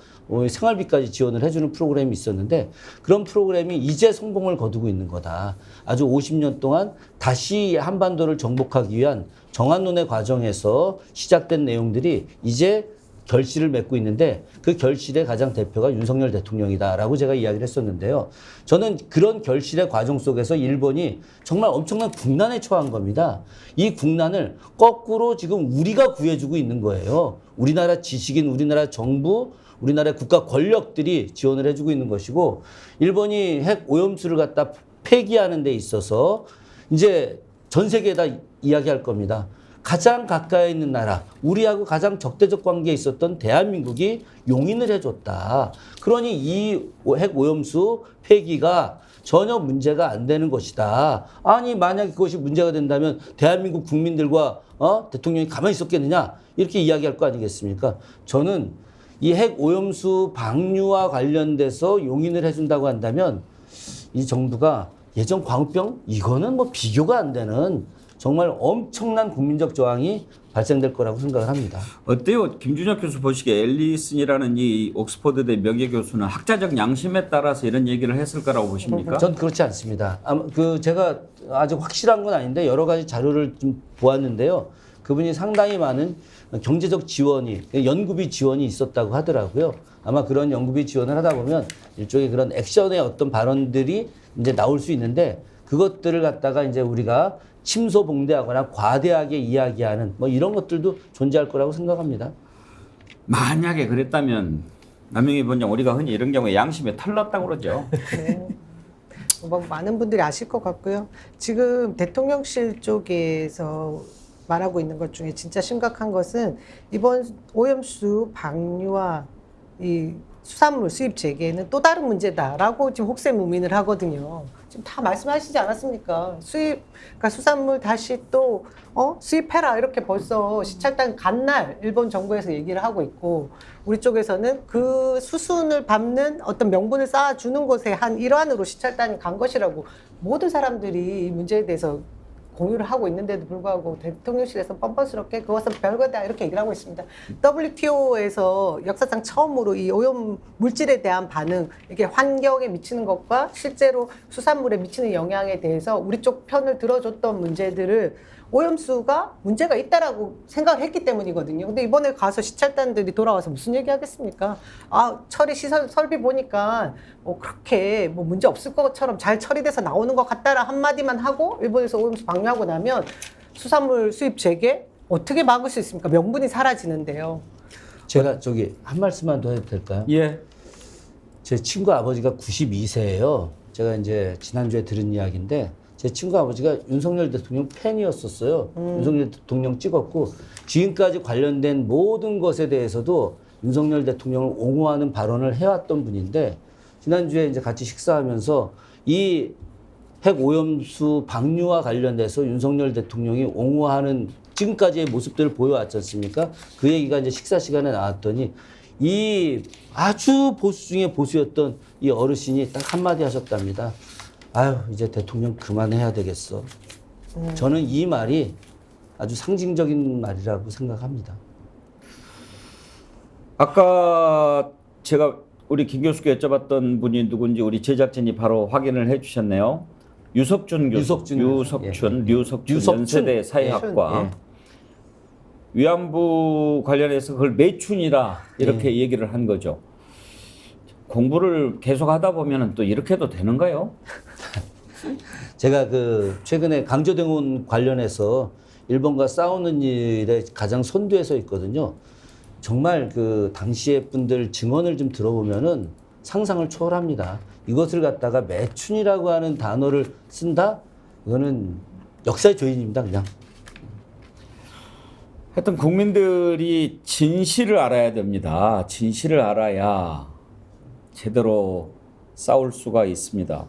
생활비까지 지원을 해주는 프로그램이 있었는데 그런 프로그램이 이제 성공을 거두고 있는 거다. 아주 50년 동안 다시 한반도를 정복하기 위한 정한론의 과정에서 시작된 내용들이 이제 결실을 맺고 있는데 그 결실의 가장 대표가 윤석열 대통령이다라고 제가 이야기를 했었는데요. 저는 그런 결실의 과정 속에서 일본이 정말 엄청난 국난에 처한 겁니다. 이 국난을 거꾸로 지금 우리가 구해주고 있는 거예요. 우리나라 지식인, 우리나라 정부, 우리나라 국가 권력들이 지원을 해주고 있는 것이고 일본이 핵 오염수를 갖다 폐기하는 데 있어서 이제 전 세계에다 이야기할 겁니다. 가장 가까이 있는 나라, 우리하고 가장 적대적 관계에 있었던 대한민국이 용인을 해줬다. 그러니 이 핵 오염수 폐기가 전혀 문제가 안 되는 것이다. 아니 만약 그것이 문제가 된다면 대한민국 국민들과 대통령이 가만히 있었겠느냐 이렇게 이야기할 거 아니겠습니까? 저는 이 핵 오염수 방류와 관련돼서 용인을 해준다고 한다면 이 정부가 예전 광우병 이거는 비교가 안 되는 정말 엄청난 국민적 저항이 발생될 거라고 생각을 합니다. 어때요? 김준혁 교수 보시기에 앨리슨이라는 이 옥스퍼드대 명예교수는 학자적 양심에 따라서 이런 얘기를 했을 거라고 보십니까? 전 그렇지 않습니다. 제가 아직 확실한 건 아닌데 여러 가지 자료를 좀 보았는데요. 그분이 상당히 많은 경제적 지원이, 연구비 지원이 있었다고 하더라고요. 아마 그런 연구비 지원을 하다 보면 일종의 그런 액션의 어떤 발언들이 이제 나올 수 있는데 그것들을 갖다가 이제 우리가 침소봉대하거나 과대하게 이야기하는 이런 것들도 존재할 거라고 생각합니다. 만약에 그랬다면 남영희 본장 우리가 흔히 이런 경우에 양심에 털났다고 그러죠. 네. 많은 분들이 아실 것 같고요. 지금 대통령실 쪽에서 말하고 있는 것 중에 진짜 심각한 것은 이번 오염수 방류와 이 수산물 수입 재개는 또 다른 문제다라고 지금 혹세무민을 하거든요. 지금 다 말씀하시지 않았습니까? 그러니까 수산물 다시 또 수입해라 이렇게 벌써 시찰단 간 날 일본 정부에서 얘기를 하고 있고, 우리 쪽에서는 그 수순을 밟는 어떤 명분을 쌓아주는 것의 한 일환으로 시찰단이 간 것이라고 모든 사람들이 이 문제에 대해서 공유를 하고 있는데도 불구하고 대통령실에서 뻔뻔스럽게 그것은 별거다 이렇게 얘기를 하고 있습니다. WTO에서 역사상 처음으로 이 오염 물질에 대한 반응, 이게 환경에 미치는 것과 실제로 수산물에 미치는 영향에 대해서 우리 쪽 편을 들어줬던 문제들을 오염수가 문제가 있다라고 생각을 했기 때문이거든요. 근데 이번에 가서 시찰단들이 돌아와서 무슨 얘기 하겠습니까? 처리 시설 설비 보니까 그렇게 문제 없을 것처럼 잘 처리돼서 나오는 것 같다라 한마디만 하고 일본에서 오염수 방류하고 나면 수산물 수입 재개 어떻게 막을 수 있습니까? 명분이 사라지는데요. 제가 한 말씀만 더 해도 될까요? 예. 제 친구 아버지가 92세예요. 제가 이제 지난주에 들은 이야기인데, 제 친구 아버지가 윤석열 대통령 팬이었었어요. 윤석열 대통령 찍었고 지금까지 관련된 모든 것에 대해서도 윤석열 대통령을 옹호하는 발언을 해왔던 분인데, 지난주에 이제 같이 식사하면서 이 핵 오염수 방류와 관련돼서 윤석열 대통령이 옹호하는 지금까지의 모습들을 보여왔지 않습니까? 그 얘기가 이제 식사 시간에 나왔더니 이 아주 보수 중에 보수였던 이 어르신이 딱 한마디 하셨답니다. 아유, 이제 대통령 그만해야 되겠어. 저는 이 말이 아주 상징적인 말이라고 생각합니다. 아까 제가 우리 김 교수께 여쭤봤던 분이 누군지 우리 제작진이 바로 확인을 해주셨네요. 유석춘 교수. 류석춘 연세대 사회학과. 위안부 관련해서 그걸 매춘이라 이렇게 얘기를 한 거죠. 공부를 계속 하다 보면 또 이렇게도 되는가요? 제가 최근에 강제동원 관련해서 일본과 싸우는 일에 가장 선두에 서 있거든요. 정말 당시의 분들 증언을 좀 들어보면은 상상을 초월합니다. 이것을 갖다가 매춘이라고 하는 단어를 쓴다? 이거는 역사의 조인입니다, 그냥. 하여튼 국민들이 진실을 알아야 됩니다. 진실을 알아야 제대로 싸울 수가 있습니다.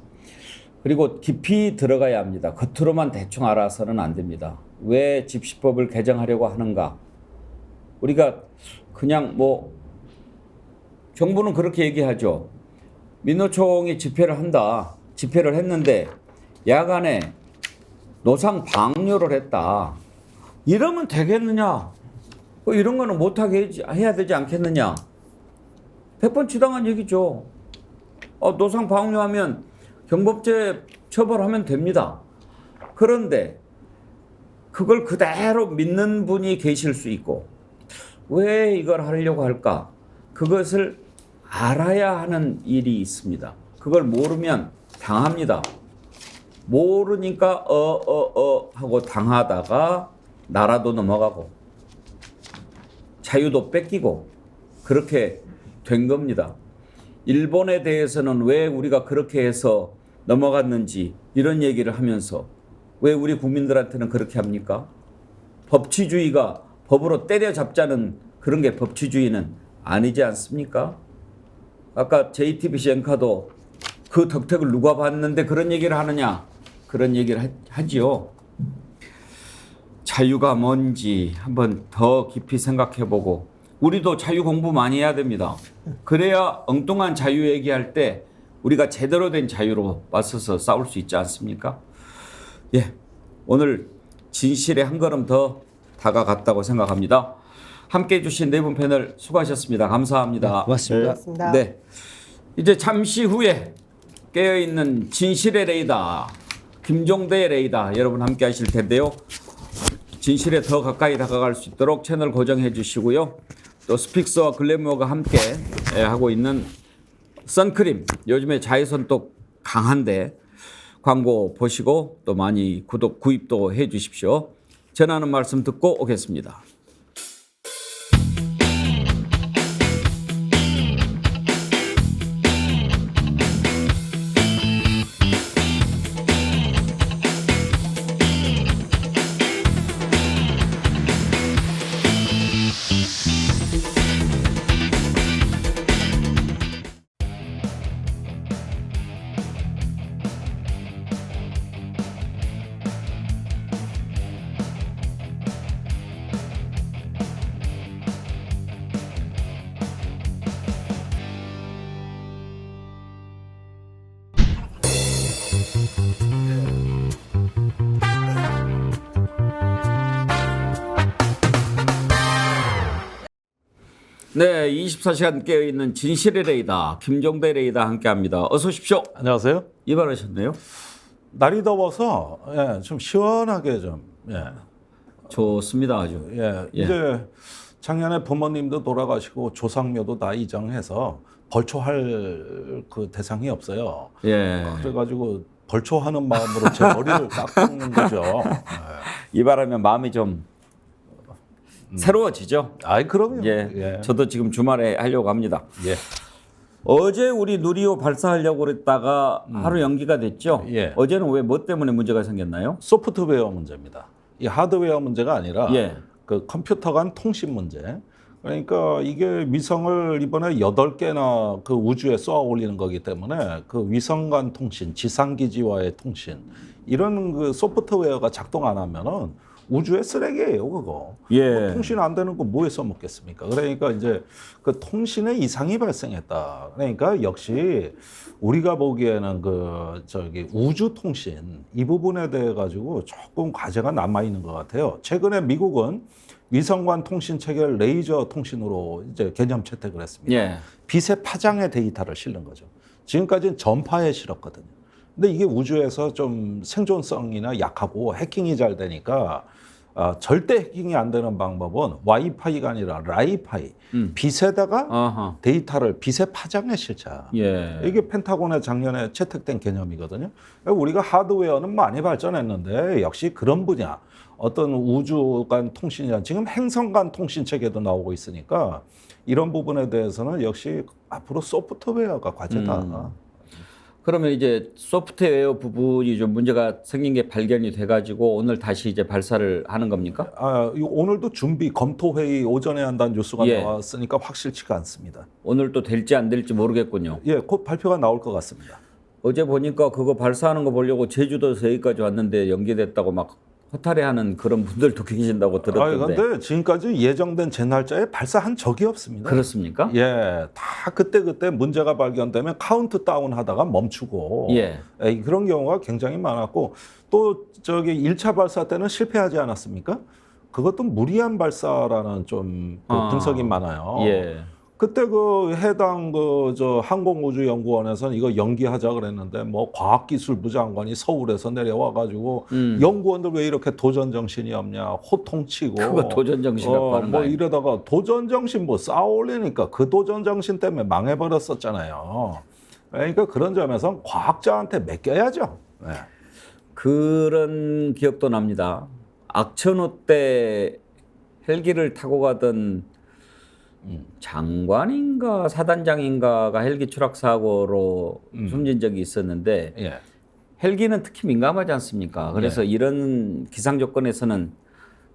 그리고 깊이 들어가야 합니다. 겉으로만 대충 알아서는 안 됩니다. 왜 집시법을 개정하려고 하는가? 우리가 그냥 정부는 그렇게 얘기하죠. 민노총이 집회를 한다. 집회를 했는데 야간에 노상 방뇨를 했다. 이러면 되겠느냐? 이런 거는 못하게 해야 되지 않겠느냐? 100번 치당한 얘기죠. 노상 방뇨하면 경범죄 처벌하면 됩니다. 그런데 그걸 그대로 믿는 분이 계실 수 있고, 왜 이걸 하려고 할까? 그것을 알아야 하는 일이 있습니다. 그걸 모르면 당합니다. 모르니까 하고 당하다가 나라도 넘어가고 자유도 뺏기고 그렇게 된 겁니다. 일본에 대해서는 왜 우리가 그렇게 해서 넘어갔는지 이런 얘기를 하면서 왜 우리 국민들한테는 그렇게 합니까? 법치주의가 법으로 때려잡자는 그런 게 법치주의는 아니지 않습니까? 아까 JTBC 앵커도 그 덕택을 누가 봤는데 그런 얘기를 하느냐? 그런 얘기를 하지요. 자유가 뭔지 한번 더 깊이 생각해보고, 우리도 자유 공부 많이 해야 됩니다. 그래야 엉뚱한 자유 얘기할 때 우리가 제대로 된 자유로 맞서서 싸울 수 있지 않습니까? 예, 오늘 진실에 한 걸음 더 다가갔다고 생각합니다. 함께해 주신 네 분 패널 수고하셨습니다. 감사합니다. 네, 고맙습니다. 고맙습니다. 네, 이제 잠시 후에 깨어있는 진실의 레이더, 김종대의 레이더 여러분 함께 하실 텐데요. 진실에 더 가까이 다가갈 수 있도록 채널 고정해 주시고요. 또 스픽스와 글래머가 함께 하고 있는 선크림, 요즘에 자외선도 강한데 광고 보시고 또 많이 구입도 해 주십시오. 전하는 말씀 듣고 오겠습니다. 네, 24시간 깨어있는 진실의 레이더 김종대 레이더 함께합니다. 어서 오십시오. 안녕하세요. 입안하셨네요. 날이 더워서 좀 시원하게 좀 좋습니다, 아주. 예. 이제 작년에 부모님도 돌아가시고 조상묘도 다 이정해서 벌초할 그 대상이 없어요. 예. 그래가지고 벌초하는 마음으로 제 머리를 깎는 거죠. 이 바람에 마음이 좀 새로워지죠. 아이 그럼요. 예. 저도 지금 주말에 하려고 합니다. 예. 어제 우리 누리호 발사하려고 그랬다가 하루 연기가 됐죠. 예. 어제는 왜 뭐 때문에 문제가 생겼나요? 소프트웨어 문제입니다. 이 하드웨어 문제가 아니라 예. 그 컴퓨터 간 통신 문제. 그러니까 이게 위성을 이번에 8개나 그 우주에 쏘아 올리는 거기 때문에 그 위성 간 통신, 지상 기지와의 통신 이런 그 소프트웨어가 작동 안 하면은 우주의 쓰레기예요, 그거. 예. 통신 안 되는 거 뭐에 써먹겠습니까? 그러니까 이제 그 통신에 이상이 발생했다. 그러니까 역시 우리가 보기에는 그 우주 통신 이 부분에 대해 가지고 조금 과제가 남아 있는 것 같아요. 최근에 미국은 위성관 통신 체계를 레이저 통신으로 이제 개념 채택을 했습니다. 예. 빛의 파장의 데이터를 실는 거죠. 지금까지는 전파에 실었거든요. 근데 이게 우주에서 좀 생존성이나 약하고 해킹이 잘 되니까 절대 해킹이 안 되는 방법은 와이파이가 아니라 라이파이, 빛에다가 데이터를 빛의 파장에 실자. 예. 이게 펜타곤에 작년에 채택된 개념이거든요. 우리가 하드웨어는 많이 발전했는데 역시 그런 분야, 어떤 우주 간 통신이나 지금 행성 간 통신 체계도 나오고 있으니까 이런 부분에 대해서는 역시 앞으로 소프트웨어가 과제다. 그러면 이제 소프트웨어 부분이 좀 문제가 생긴 게 발견이 돼가지고 오늘 다시 이제 발사를 하는 겁니까? 오늘도 준비 검토 회의 오전에 한다는 뉴스가 예. 나왔으니까 확실치가 않습니다. 오늘 또 될지 안 될지 모르겠군요. 예, 곧 발표가 나올 것 같습니다. 어제 보니까 그거 발사하는 거 보려고 제주도에서 여기까지 왔는데 연기됐다고 막 허탈해하는 그런 분들도 계신다고 들었던데. 그런데 지금까지 예정된 제 날짜에 발사한 적이 없습니다. 그렇습니까? 예, 다 그때 문제가 발견되면 카운트 다운 하다가 멈추고 예. 그런 경우가 굉장히 많았고 또 1차 발사 때는 실패하지 않았습니까? 그것도 무리한 발사라는 좀 분석이 많아요. 예. 그때 그 해당 항공우주연구원에서는 이거 연기하자 그랬는데 뭐 과학기술부 장관이 서울에서 내려와 가지고 연구원들 왜 이렇게 도전 정신이 없냐 호통치고 그거 도전 정신이라고 하는 뭐 거예요. 이러다가 도전 정신 뭐 쌓아올리니까 그 도전 정신 때문에 망해버렸었잖아요. 그러니까 그런 점에서 과학자한테 맡겨야죠. 네. 그런 기억도 납니다. 악천후 때 헬기를 타고 가던 장관인가 사단장인가가 헬기 추락 사고로 숨진 적이 있었는데 예. 헬기는 특히 민감하지 않습니까? 그래서 이런 기상 조건에서는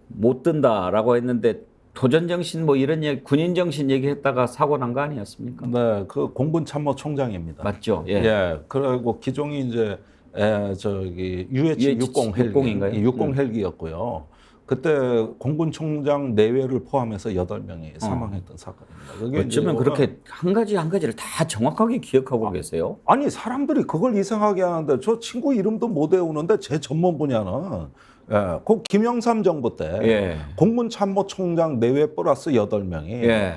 못 뜬다라고 했는데 도전 정신 뭐 이런 얘기, 군인 정신 얘기했다가 사고 난 거 아니었습니까? 네, 그 공군 참모총장입니다. 맞죠? 예. 예. 그리고 기종이 이제 UH-60 60인가요? 60 헬기였고요. 그때 공군총장 내외를 포함해서 8명이 사망했던 사건입니다. 어쩌면 그렇게 한 가지를 다 정확하게 기억하고 계세요? 아니 사람들이 그걸 이상하게 하는데 저 친구 이름도 못 외우는데 제 전문 분야는 그 김영삼 정부 때 공군참모총장 내외 플러스 8명이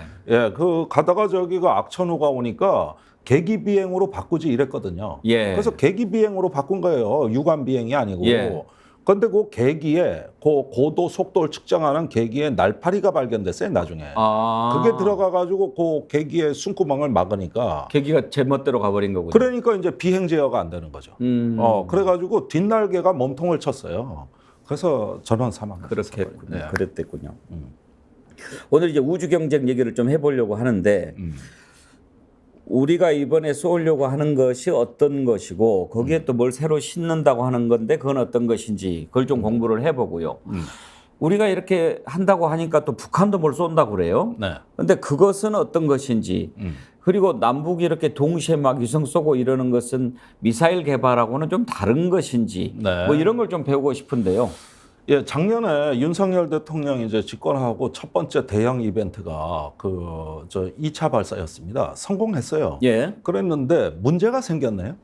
그 가다가 저기가 악천후가 오니까 계기 비행으로 바꾸지 이랬거든요. 그래서 계기 비행으로 바꾼 거예요. 유관 비행이 아니고. 근데 그 계기에 그 고도 속도를 측정하는 계기에 날파리가 발견됐어요 나중에. 그게 들어가 가지고 그 계기에 숨구멍을 막으니까 계기가 제멋대로 가버린 거군요. 그러니까 이제 비행 제어가 안 되는 거죠. 그래가지고 뒷날개가 몸통을 쳤어요. 그래서 전원 사망했어요. 그랬겠군요. 오늘 이제 우주 경쟁 얘기를 좀 해보려고 하는데. 우리가 이번에 쏘려고 하는 것이 어떤 것이고 거기에 또 뭘 새로 싣는다고 하는 건데 그건 어떤 것인지 그걸 좀 공부를 해보고요. 우리가 이렇게 한다고 하니까 또 북한도 뭘 쏜다고 그래요. 그런데 그것은 어떤 것인지 그리고 남북이 이렇게 동시에 막 위성 쏘고 이러는 것은 미사일 개발하고는 좀 다른 것인지 뭐 이런 걸 좀 배우고 싶은데요. 예, 작년에 윤석열 대통령이 이제 집권하고 첫 번째 대형 이벤트가 2차 발사였습니다. 성공했어요. 그랬는데 문제가 생겼네요.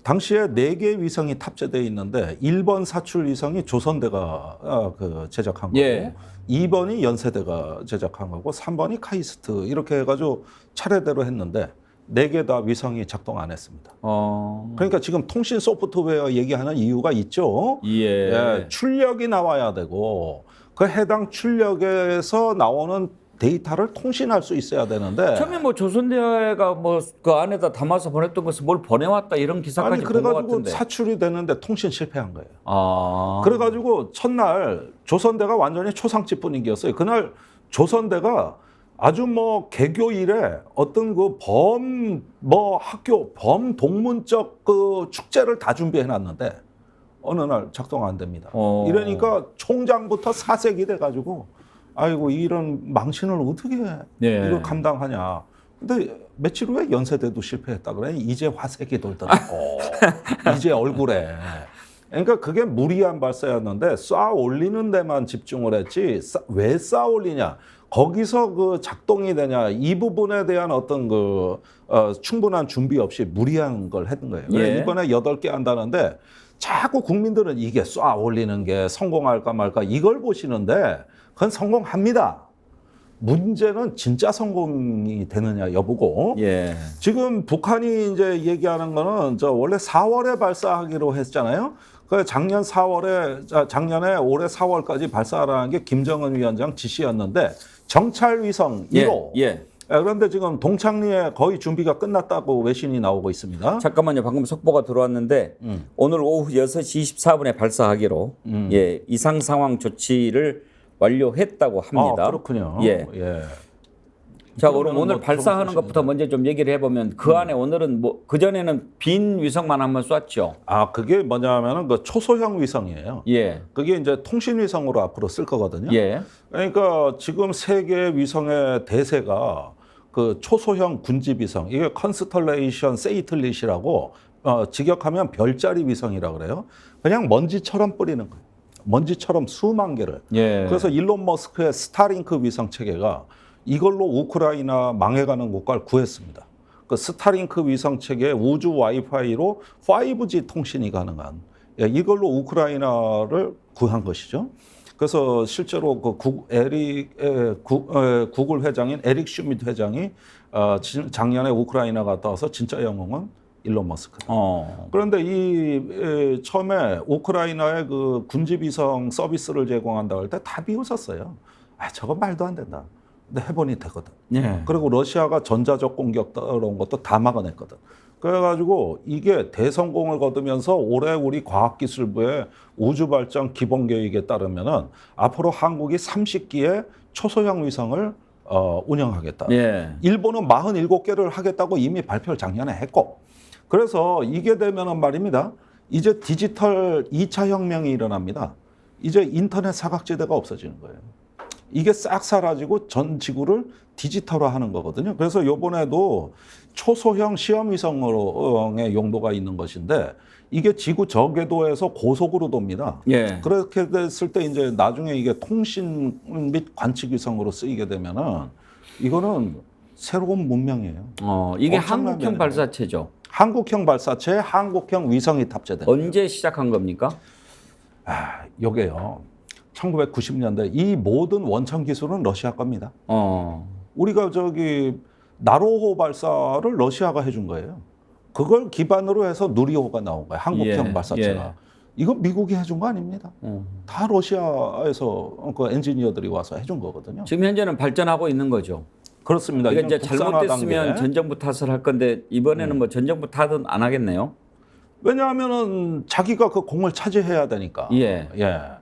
당시에 4개의 위성이 탑재되어 있는데 1번 사출 위성이 조선대가 제작한 거고 예. 2번이 연세대가 제작한 거고 3번이 카이스트 이렇게 해가지고 차례대로 했는데 4개 다 위성이 작동 안 했습니다. 그러니까 지금 통신 소프트웨어 얘기하는 이유가 있죠. 예, 출력이 나와야 되고 그 해당 출력에서 나오는 데이터를 통신할 수 있어야 되는데 처음에 뭐 조선대가 뭐 그 안에다 담아서 보냈던 것을 뭘 보내왔다 이런 기사까지 본 것 그래가지고 같은데. 사출이 되는데 통신 실패한 거예요. 그래가지고 첫날 조선대가 완전히 초상집 분위기였어요. 그날 조선대가 아주 뭐 개교 이래 어떤 그 학교 범동문적 그 축제를 다 준비해놨는데 어느 날 작동 안 됩니다. 이러니까 총장부터 사색이 돼가지고 아이고 이런 망신을 어떻게 이걸 감당하냐. 근데 며칠 후에 연세대도 실패했다 그래. 이제 화색이 돌더라고. 이제 얼굴에. 그러니까 그게 무리한 발사였는데 쏴 올리는 데만 집중을 했지 왜 쏴 올리냐. 거기서 그 작동이 되냐 이 부분에 대한 어떤 충분한 준비 없이 무리한 걸 했던 거예요. 이번에 8개 한다는데 자꾸 국민들은 이게 쏴 올리는 게 성공할까 말까 이걸 보시는데 그건 성공합니다. 문제는 진짜 성공이 되느냐 여부고. 지금 북한이 이제 얘기하는 거는 원래 4월에 발사하기로 했잖아요. 그 작년에 올해 4월까지 발사하라는 게 김정은 위원장 지시였는데 정찰 위성 1호. 그런데 지금 동창리에 거의 준비가 끝났다고 외신이 나오고 있습니다. 잠깐만요. 방금 속보가 들어왔는데 오늘 오후 6시 24분에 발사하기로 이상 상황 조치를 완료했다고 합니다. 그렇군요. 자, 그럼 오늘 발사하는 것부터 먼저 좀 얘기를 해보면 그 안에 오늘은 뭐 그전에는 빈 위성만 한번 쐈죠. 그게 뭐냐면은 그 초소형 위성이에요. 그게 이제 통신 위성으로 앞으로 쓸 거거든요. 그러니까 지금 세계 위성의 대세가 그 초소형 군집 위성, 이게 컨스텔레이션 세이틀릿이라고 직역하면 별자리 위성이라고 그래요. 그냥 먼지처럼 뿌리는 거예요. 먼지처럼 수만 개를. 그래서 일론 머스크의 스타링크 위성 체계가 이걸로 우크라이나 망해가는 국가를 구했습니다. 그 스타링크 위성 체계 우주 와이파이로 5G 통신이 가능한 이걸로 우크라이나를 구한 것이죠. 그래서 실제로 그 구글 회장인 에릭 슈미트 회장이 작년에 우크라이나 갔다 와서 진짜 영웅은 일론 머스크. 그런데 처음에 우크라이나의 그 군집위성 서비스를 제공한다고 할 때 다 비웃었어요. 저거 말도 안 된다. 근데 해보니 되거든. 그리고 러시아가 전자적 공격 이런 것도 다 막아냈거든. 그래가지고 이게 대성공을 거두면서 올해 우리 과학기술부의 우주발전 기본계획에 따르면은 앞으로 한국이 30기의 초소형 위성을 운영하겠다. 일본은 47개를 하겠다고 이미 발표를 작년에 했고, 그래서 이게 되면은 말입니다. 이제 디지털 2차 혁명이 일어납니다. 이제 인터넷 사각지대가 없어지는 거예요. 이게 싹 사라지고 전 지구를 디지털화하는 거거든요. 그래서 이번에도 초소형 시험위성의 용도가 있는 것인데 이게 지구 저궤도에서 고속으로 돕니다. 그렇게 됐을 때 이제 나중에 이게 통신 및 관측 위성으로 쓰이게 되면은 이거는 새로운 문명이에요. 이게 한국형 발사체죠. 한국형 발사체에 한국형 위성이 탑재된. 언제 시작한 겁니까? 요게요. 1990년대 이 모든 원천 기술은 러시아 겁니다. 우리가 나로호 발사를 러시아가 해준 거예요. 그걸 기반으로 해서 누리호가 나온 거예요. 한국형 발사체가. 이거 미국이 해준 거 아닙니다. 다 러시아에서 그 엔지니어들이 와서 해준 거거든요. 지금 현재는 발전하고 있는 거죠. 그렇습니다. 이게 이제 잘못됐으면 전 정부 탓을 할 건데 이번에는 뭐 전 정부 탓은 안 하겠네요. 왜냐하면은 자기가 그 공을 차지해야 되니까.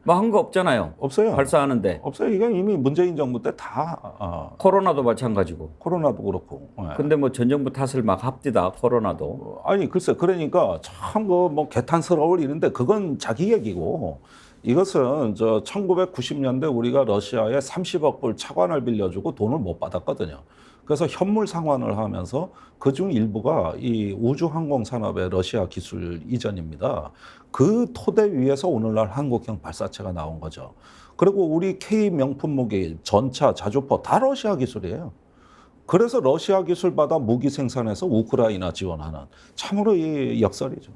뭐 한 거 없잖아요. 없어요. 발사하는데. 없어요. 이게 이미 문재인 정부 때 다. 코로나도 마찬가지고. 코로나도 그렇고. 근데 뭐 전 정부 탓을 막 합디다. 코로나도. 아니 글쎄 그러니까 참 뭐 개탄스러울 일인데 그건 자기 얘기고. 이것은 1990년대 우리가 러시아에 30억 불 차관을 빌려주고 돈을 못 받았거든요. 그래서 현물 상환을 하면서 그중 일부가 이 우주항공 산업의 러시아 기술 이전입니다. 그 토대 위에서 오늘날 한국형 발사체가 나온 거죠. 그리고 우리 K 명품 무기, 전차, 자주포 다 러시아 기술이에요. 그래서 러시아 기술 받아 무기 생산해서 우크라이나 지원하는 참으로 이 역설이죠.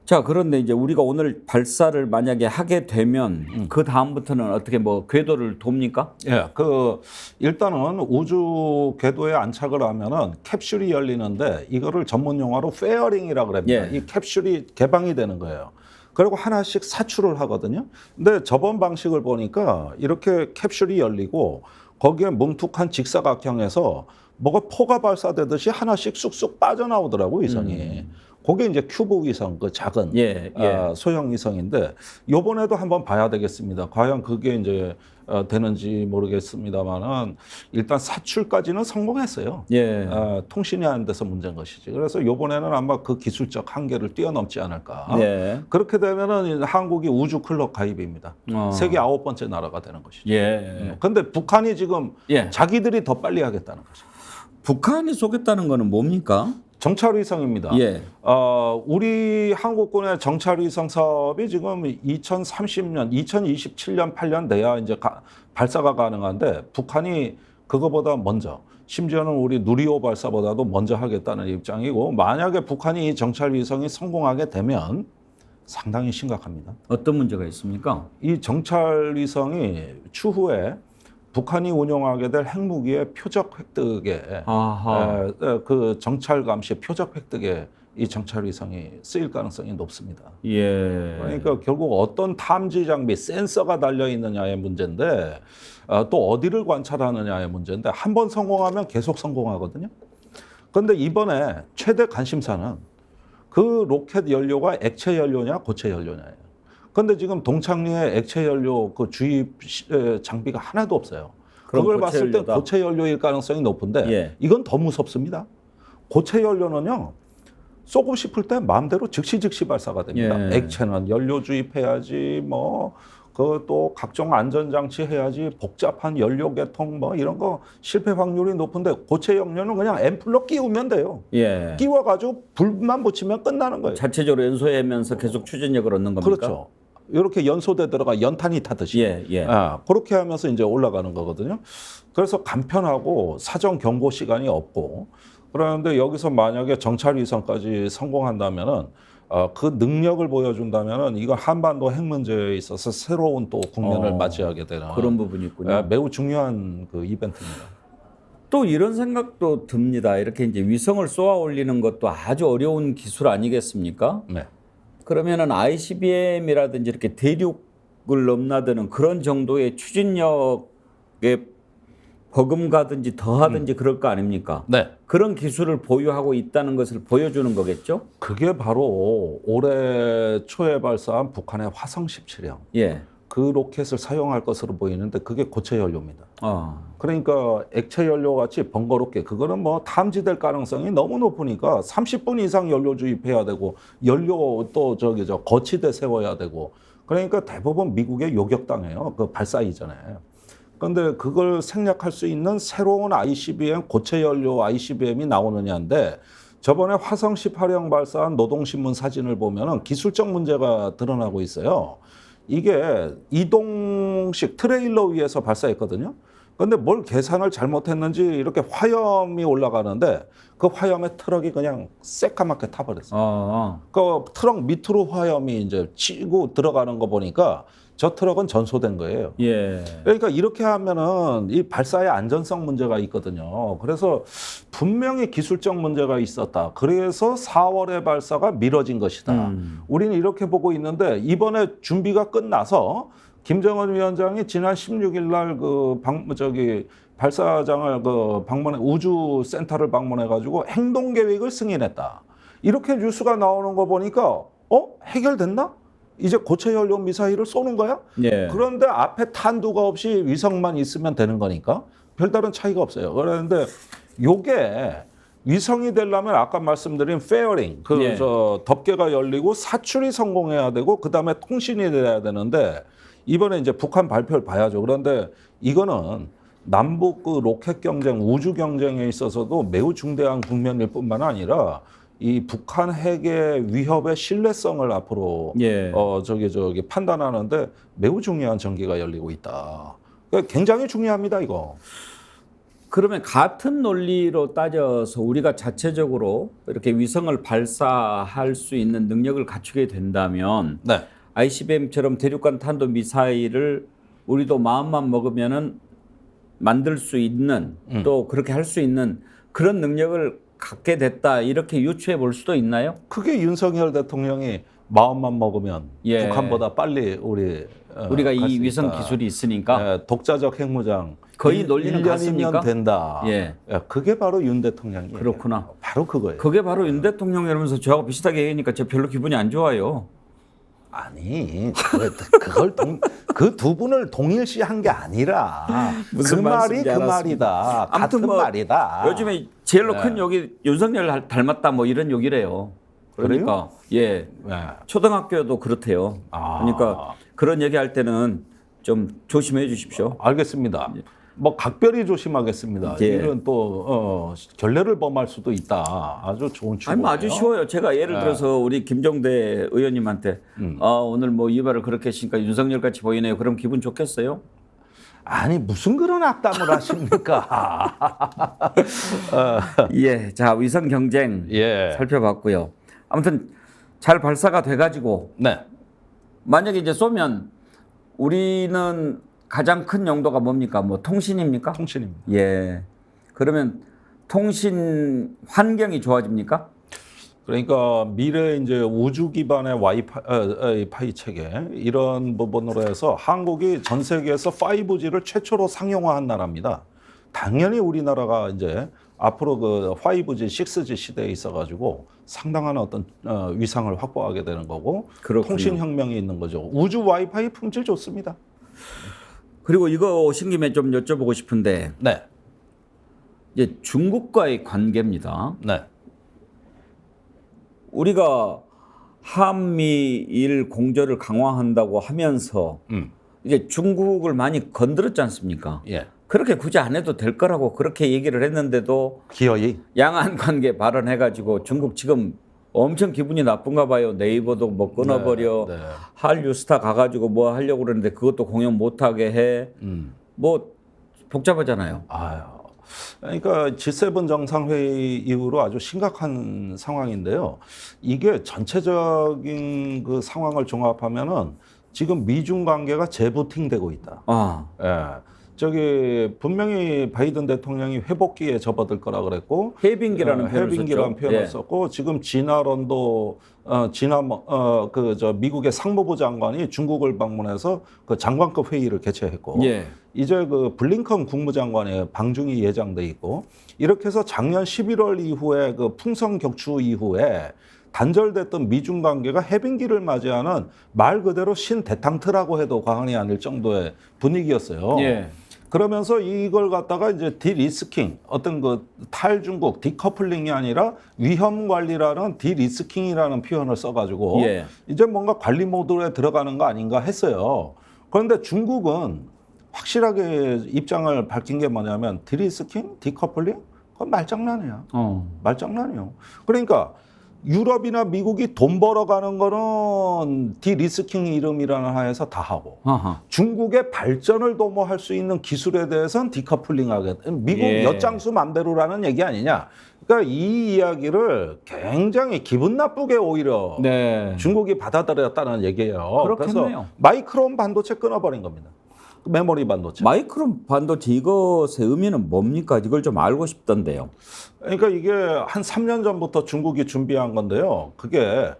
자, 그런데 이제 우리가 오늘 발사를 만약에 하게 되면 그 다음부터는 어떻게 뭐 궤도를 돕니까? 예, 일단은 우주 궤도에 안착을 하면은 캡슐이 열리는데 이거를 전문 용어로 페어링이라고 합니다. 예. 이 캡슐이 개방이 되는 거예요. 그리고 하나씩 사출을 하거든요. 근데 저번 방식을 보니까 이렇게 캡슐이 열리고 거기에 뭉툭한 직사각형에서 뭐가 포가 발사되듯이 하나씩 쑥쑥 빠져나오더라고요, 위성이. 그게 이제 큐브 위성, 그 작은 소형 위성인데 요번에도 한번 봐야 되겠습니다. 과연 그게 이제 되는지 모르겠습니다만은 일단 사출까지는 성공했어요. 통신이 안 돼서 문제인 것이지. 그래서 요번에는 아마 그 기술적 한계를 뛰어넘지 않을까. 그렇게 되면은 한국이 우주 클럽 가입입니다. 세계 9번째 나라가 되는 것이죠. 근데 북한이 지금 자기들이 더 빨리 하겠다는 거죠. 북한이 쏘겠다는 거는 뭡니까? 정찰위성입니다. 우리 한국군의 정찰위성 사업이 지금 2030년, 2027년, 8년 돼야 이제 발사가 가능한데 북한이 그거보다 먼저, 심지어는 우리 누리호 발사보다도 먼저 하겠다는 입장이고 만약에 북한이 이 정찰위성이 성공하게 되면 상당히 심각합니다. 어떤 문제가 있습니까? 이 정찰위성이 추후에 북한이 운용하게 될 핵무기의 표적 획득에 그 정찰 감시 표적 획득에 이 정찰 위성이 쓰일 가능성이 높습니다. 그러니까 결국 어떤 탐지 장비, 센서가 달려 있느냐의 문제인데 또 어디를 관찰하느냐의 문제인데 한 번 성공하면 계속 성공하거든요. 그런데 이번에 최대 관심사는 그 로켓 연료가 액체 연료냐 고체 연료냐예요. 그런데 지금 동창리에 액체 연료 그 주입 장비가 하나도 없어요. 그걸 봤을 때 고체 연료일 가능성이 높은데 이건 더 무섭습니다. 고체 연료는요. 쏘고 싶을 때 마음대로 즉시 발사가 됩니다. 액체는 연료 주입해야지 그 또 각종 안전장치 해야지 복잡한 연료 개통 이런 거 실패 확률이 높은데 고체 연료는 그냥 앰플로 끼우면 돼요. 끼워가지고 불만 붙이면 끝나는 거예요. 자체적으로 연소하면서 계속 추진력을 얻는 겁니까? 그렇죠. 이렇게 연소돼 들어가 연탄이 타듯이 그렇게 하면서 이제 올라가는 거거든요. 그래서 간편하고 사전 경고 시간이 없고 그런데 여기서 만약에 정찰 위성까지 성공한다면은 그 능력을 보여준다면은 이건 한반도 핵 문제에 있어서 새로운 또 국면을 맞이하게 되는 그런 부분이 있군요. 매우 중요한 그 이벤트입니다. 또 이런 생각도 듭니다. 이렇게 이제 위성을 쏘아 올리는 것도 아주 어려운 기술 아니겠습니까? 그러면은 ICBM이라든지 이렇게 대륙을 넘나드는 그런 정도의 추진력에 버금가든지 더하든지 그럴 거 아닙니까? 그런 기술을 보유하고 있다는 것을 보여주는 거겠죠? 그게 바로 올해 초에 발사한 북한의 화성 17형. 그 로켓을 사용할 것으로 보이는데 그게 고체 연료입니다. 그러니까 액체 연료 같이 번거롭게 그거는 탐지될 가능성이 너무 높으니까 30분 이상 연료 주입해야 되고 연료 또 거치대 세워야 되고 그러니까 대부분 미국에 요격당해요. 그 발사 이전에. 그런데 그걸 생략할 수 있는 새로운 ICBM 고체 연료 ICBM이 나오느냐인데 저번에 화성 18형 발사한 노동신문 사진을 보면은 기술적 문제가 드러나고 있어요. 이게 이동식 트레일러 위에서 발사했거든요. 그런데 뭘 계산을 잘못했는지 이렇게 화염이 올라가는데 그 화염에 트럭이 그냥 새까맣게 타버렸어요. 그 트럭 밑으로 화염이 이제 치고 들어가는 거 보니까 저 트럭은 전소된 거예요. 그러니까 이렇게 하면은 이 발사의 안전성 문제가 있거든요. 그래서 분명히 기술적 문제가 있었다. 그래서 4월에 발사가 미뤄진 것이다. 우리는 이렇게 보고 있는데 이번에 준비가 끝나서 김정은 위원장이 지난 16일 날 발사장을 방문해 우주 센터를 방문해 가지고 행동 계획을 승인했다. 이렇게 뉴스가 나오는 거 보니까 해결됐나? 이제 고체 연료 미사일을 쏘는 거야? 그런데 앞에 탄두가 없이 위성만 있으면 되는 거니까 별다른 차이가 없어요. 그런데 요게 위성이 되려면 아까 말씀드린 페어링, 덮개가 열리고 사출이 성공해야 되고 그다음에 통신이 돼야 되는데 이번에 이제 북한 발표를 봐야죠. 그런데 이거는 남북 그 로켓 경쟁, 우주 경쟁에 있어서도 매우 중대한 국면일 뿐만 아니라 이 북한 핵의 위협의 신뢰성을 앞으로 판단하는데 매우 중요한 전기가 열리고 있다. 그러니까 굉장히 중요합니다, 이거. 그러면 같은 논리로 따져서 우리가 자체적으로 이렇게 위성을 발사할 수 있는 능력을 갖추게 된다면 네. ICBM처럼 대륙간 탄도 미사일을 우리도 마음만 먹으면은 만들 수 있는 또 그렇게 할 수 있는 그런 능력을 갖게 됐다 이렇게 유추해 볼 수도 있나요? 그게 윤석열 대통령이 마음만 먹으면 예. 북한보다 빨리 우리가 이 위성 기술이 있으니까 예, 독자적 핵무장 거의 논리는 1년이면 같습니까? 된다. 예. 예, 그게 바로 윤 대통령이에요. 그렇구나. 바로 그거예요. 그게 바로 윤 대통령이라면서 저하고 비슷하게 얘기하니까 저 별로 기분이 안 좋아요. 아니, 그걸 그 두 분을 동일시한 게 아니라 무슨 그 말이 말씀인지 그 알았습니다. 말이다. 아무튼 같은 뭐 말이다. 요즘에 제일로 네. 큰 욕이 윤석열 닮았다 뭐 이런 욕이래요. 그러니까 예, 네. 초등학교도 그렇대요. 그러니까 그런 얘기할 때는 좀 조심해 주십시오. 알겠습니다. 뭐 각별히 조심하겠습니다. 예. 이런 또 결례를 범할 수도 있다. 아주 좋은 추구예요. 아니 뭐 아주 쉬워요. 제가 예를 들어서 우리 김종대 의원님한테 오늘 뭐 이발을 그렇게 했으니까 윤석열 같이 보이네요. 그럼 기분 좋겠어요? 아니 무슨 그런 악담을 하십니까? 예, 자 위성 경쟁 예. 살펴봤고요. 아무튼 잘 발사가 돼가지고 네. 만약에 이제 쏘면 우리는 가장 큰 용도가 뭡니까? 뭐 통신입니까? 통신입니다. 예. 그러면 통신 환경이 좋아집니까? 그러니까 미래 이제 우주 기반의 와이파이 체계 이런 부분으로 해서 한국이 전 세계에서 5G를 최초로 상용화한 나라입니다. 당연히 우리나라가 이제 앞으로 그 5G, 6G 시대에 있어가지고 상당한 어떤 위상을 확보하게 되는 거고 그렇군요. 통신 혁명이 있는 거죠. 우주 와이파이 품질 좋습니다. 그리고 이거 오신 김에 좀 여쭤보고 싶은데 네, 이제 중국과의 관계입니다. 네, 우리가 한미일 공조를 강화한다고 하면서 이제 중국을 많이 건드렸지 않습니까? 예. 그렇게 굳이 안 해도 될 거라고 그렇게 얘기를 했는데도 기어이 양안 관계 발언해가지고 중국 지금 엄청 기분이 나쁜가 봐요. 네이버도 뭐 끊어버려. 네, 네. 한류스타 가가지고 뭐 하려고 그러는데 그것도 공연 못하게 해. 뭐 복잡하잖아요. 아유. 그러니까 G7 정상회의 이후로 아주 심각한 상황인데요. 이게 전체적인 그 상황을 종합하면은 지금 미중 관계가 재부팅되고 있다. 아, 예. 저기 분명히 바이든 대통령이 회복기에 접어들 거라 그랬고 해빙기라는 표현을 해빙기라는 썼죠. 표현을 예. 썼고 지금 진화론도 미국의 상무부 장관이 중국을 방문해서 그 장관급 회의를 개최했고 예. 이제 그 블링컨 국무장관의 방중이 예정돼 있고 이렇게 해서 작년 11월 이후에 그 풍성 격추 이후에 단절됐던 미중 관계가 해빙기를 맞이하는 말 그대로 신대탕트라고 해도 과언이 아닐 정도의 분위기였어요. 예. 그러면서 이걸 갖다가 이제 디리스킹, 어떤 그 탈중국, 디커플링이 아니라 위험 관리라는 디리스킹이라는 표현을 써가지고 예. 이제 뭔가 관리 모드에 들어가는 거 아닌가 했어요. 그런데 중국은 확실하게 입장을 밝힌 게 뭐냐면 디리스킹, 디커플링? 그건 말장난이야. 말장난이요. 그러니까 유럽이나 미국이 돈 벌어가는 거는 디리스킹 이름이라는 하에서 다 하고 중국의 발전을 도모할 수 있는 기술에 대해서는 디커플링하게 미국 예. 엿장수 맘대로라는 얘기 아니냐. 그러니까 이 이야기를 굉장히 기분 나쁘게 오히려 네. 중국이 받아들였다는 얘기예요. 그렇겠네요. 그래서 마이크론 반도체 끊어버린 겁니다. 메모리 반도체. 마이크론 반도체 이것의 의미는 뭡니까? 이걸 좀 알고 싶던데요. 그러니까 이게 한 3년 전부터 중국이 준비한 건데요. 그게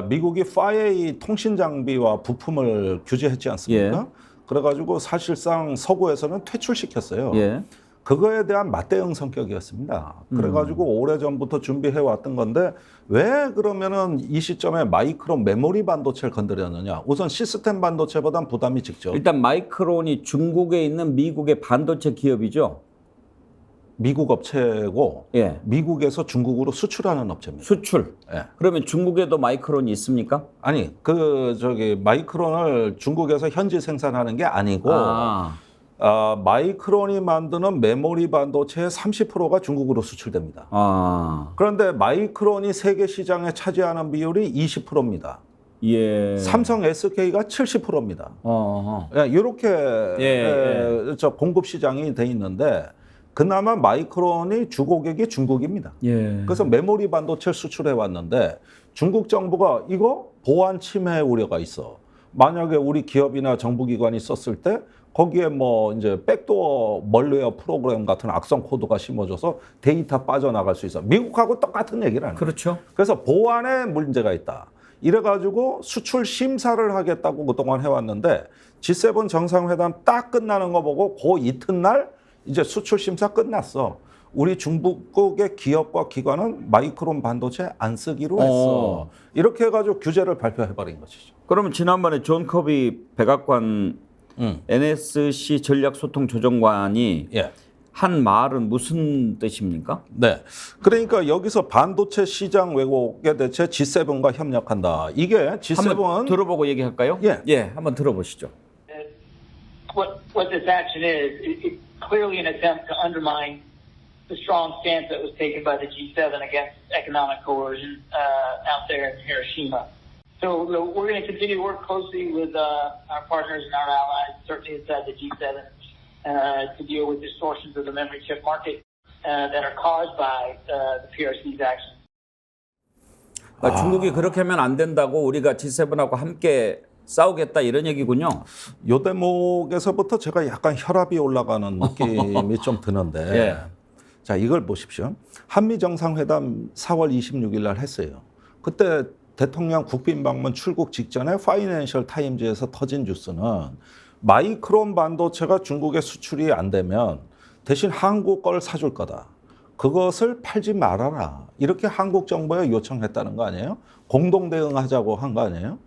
미국이 5A 통신 장비와 부품을 규제했지 않습니까? 예. 그래가지고 사실상 서구에서는 퇴출시켰어요. 예. 그거에 대한 맞대응 성격이었습니다. 그래가지고 오래전부터 준비해왔던 건데 왜 그러면은 이 시점에 마이크론 메모리 반도체를 건드렸느냐. 우선 시스템 반도체보단 부담이 적죠. 일단 마이크론이 중국에 있는 미국의 반도체 기업이죠. 미국 업체고 예. 미국에서 중국으로 수출하는 업체입니다. 수출. 예. 그러면 중국에도 마이크론이 있습니까? 아니 마이크론을 중국에서 현지 생산하는 게 아니고 마이크론이 만드는 메모리 반도체의 30%가 중국으로 수출됩니다. 그런데 마이크론이 세계 시장에 차지하는 비율이 20%입니다. 예. 삼성 SK가 70%입니다. 이렇게 공급 시장이 돼 있는데 그나마 마이크론이 주고객이 중국입니다. 예. 그래서 메모리 반도체를 수출해 왔는데 중국 정부가 이거 보안 침해 우려가 있어. 만약에 우리 기업이나 정부기관이 썼을 때 거기에 뭐 이제 백도어 멀웨어 프로그램 같은 악성 코드가 심어져서 데이터 빠져나갈 수 있어. 미국하고 똑같은 얘기를 하는 거예요. 그렇죠. 그래서 보안에 문제가 있다. 이래가지고 수출 심사를 하겠다고 그동안 해왔는데 G7 정상회담 딱 끝나는 거 보고 그 이튿날 이제 수출 심사 끝났어. 우리 중국의 기업과 기관은 마이크론 반도체 안 쓰기로 했어. 이렇게 해가지고 규제를 발표해버린 것이죠. 그러면 지난번에 존 커비 백악관 NSC 전략소통조정관이 한 말은 무슨 뜻입니까? 네. 그러니까 여기서 반도체 시장 왜곡에 대체 G7과 협력한다. 이게 G7은 한번 들어보고 얘기할까요? 예, 한번 들어보시죠. What this action is, it's clearly an attempt to undermine the strong stance that was taken by the G7 against economic coercion out there in Hiroshima. So we're going to continue to work closely with our partners and our allies, certainly inside the G7, to deal with distortions of the memory chip market that are caused by the PRC's actions. 그러니까 중국이 그렇게 하면 안 된다고 우리가 G7하고 함께 싸우겠다 이런 얘기군요. 요 대목에서부터 제가 약간 혈압이 올라가는 느낌이 좀 드는데 자 이걸 보십시오. 한미 정상회담 4월 26일 날 했어요. 그때 대통령 국빈 방문 출국 직전에 파이낸셜 타임즈에서 터진 뉴스는 마이크론 반도체가 중국에 수출이 안 되면 대신 한국 걸 사줄 거다. 그것을 팔지 말아라. 이렇게 한국 정부에 요청했다는 거 아니에요? 공동 대응하자고 한 거 아니에요?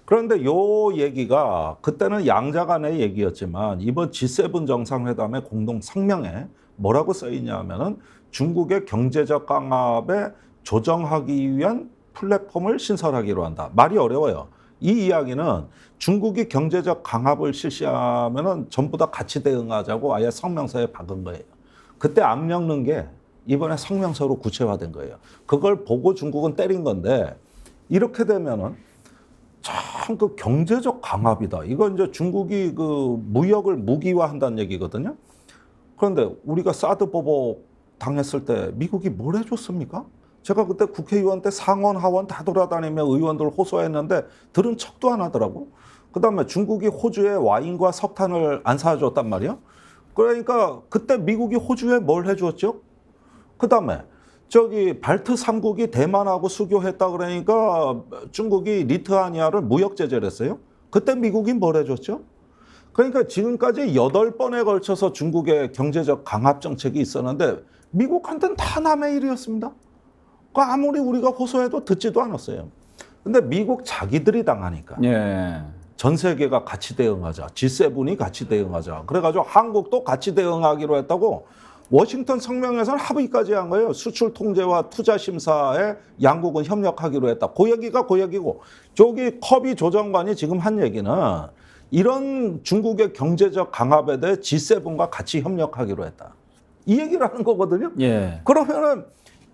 그런데 요 얘기가 그때는 양자 간의 얘기였지만 이번 G7 정상회담의 공동 성명에 뭐라고 써 있냐 하면은 중국의 경제적 강압에 조정하기 위한 플랫폼을 신설하기로 한다. 말이 어려워요. 이 이야기는 중국이 경제적 강압을 실시하면은 전부 다 같이 대응하자고 아예 성명서에 박은 거예요. 그때 안 겪는 게 이번에 성명서로 구체화된 거예요. 그걸 보고 중국은 때린 건데 이렇게 되면은 참 그 경제적 강압이다. 이건 이제 중국이 그 무역을 무기화한다는 얘기거든요. 그런데 우리가 사드 보복 당했을 때 미국이 뭘 해줬습니까? 제가 그때 국회의원 때 상원 하원 다 돌아다니며 의원들 호소했는데 들은 척도 안 하더라고. 그다음에 중국이 호주에 와인과 석탄을 안 사줬단 말이야. 그러니까 그때 미국이 호주에 뭘 해줬죠? 그다음에 저기 발트 3국이 대만하고 수교했다 그러니까 중국이 리투아니아를 무역 제재를 했어요. 그때 미국이 뭘 해줬죠? 그러니까 지금까지 8번에 걸쳐서 중국의 경제적 강압 정책이 있었는데 미국한테는 다 남의 일이었습니다. 아무리 우리가 호소해도 듣지도 않았어요. 근데 미국 자기들이 당하니까 전 세계가 같이 대응하자. G7이 같이 대응하자. 그래가지고 한국도 같이 대응하기로 했다고 워싱턴 성명에서는 합의까지 한 거예요. 수출 통제와 투자 심사에 양국은 협력하기로 했다. 그 얘기가 그 얘기고 저기 커비 조정관이 지금 한 얘기는 이런 중국의 경제적 강압에 대해 G7과 같이 협력하기로 했다. 이 얘기를 하는 거거든요. 그러면은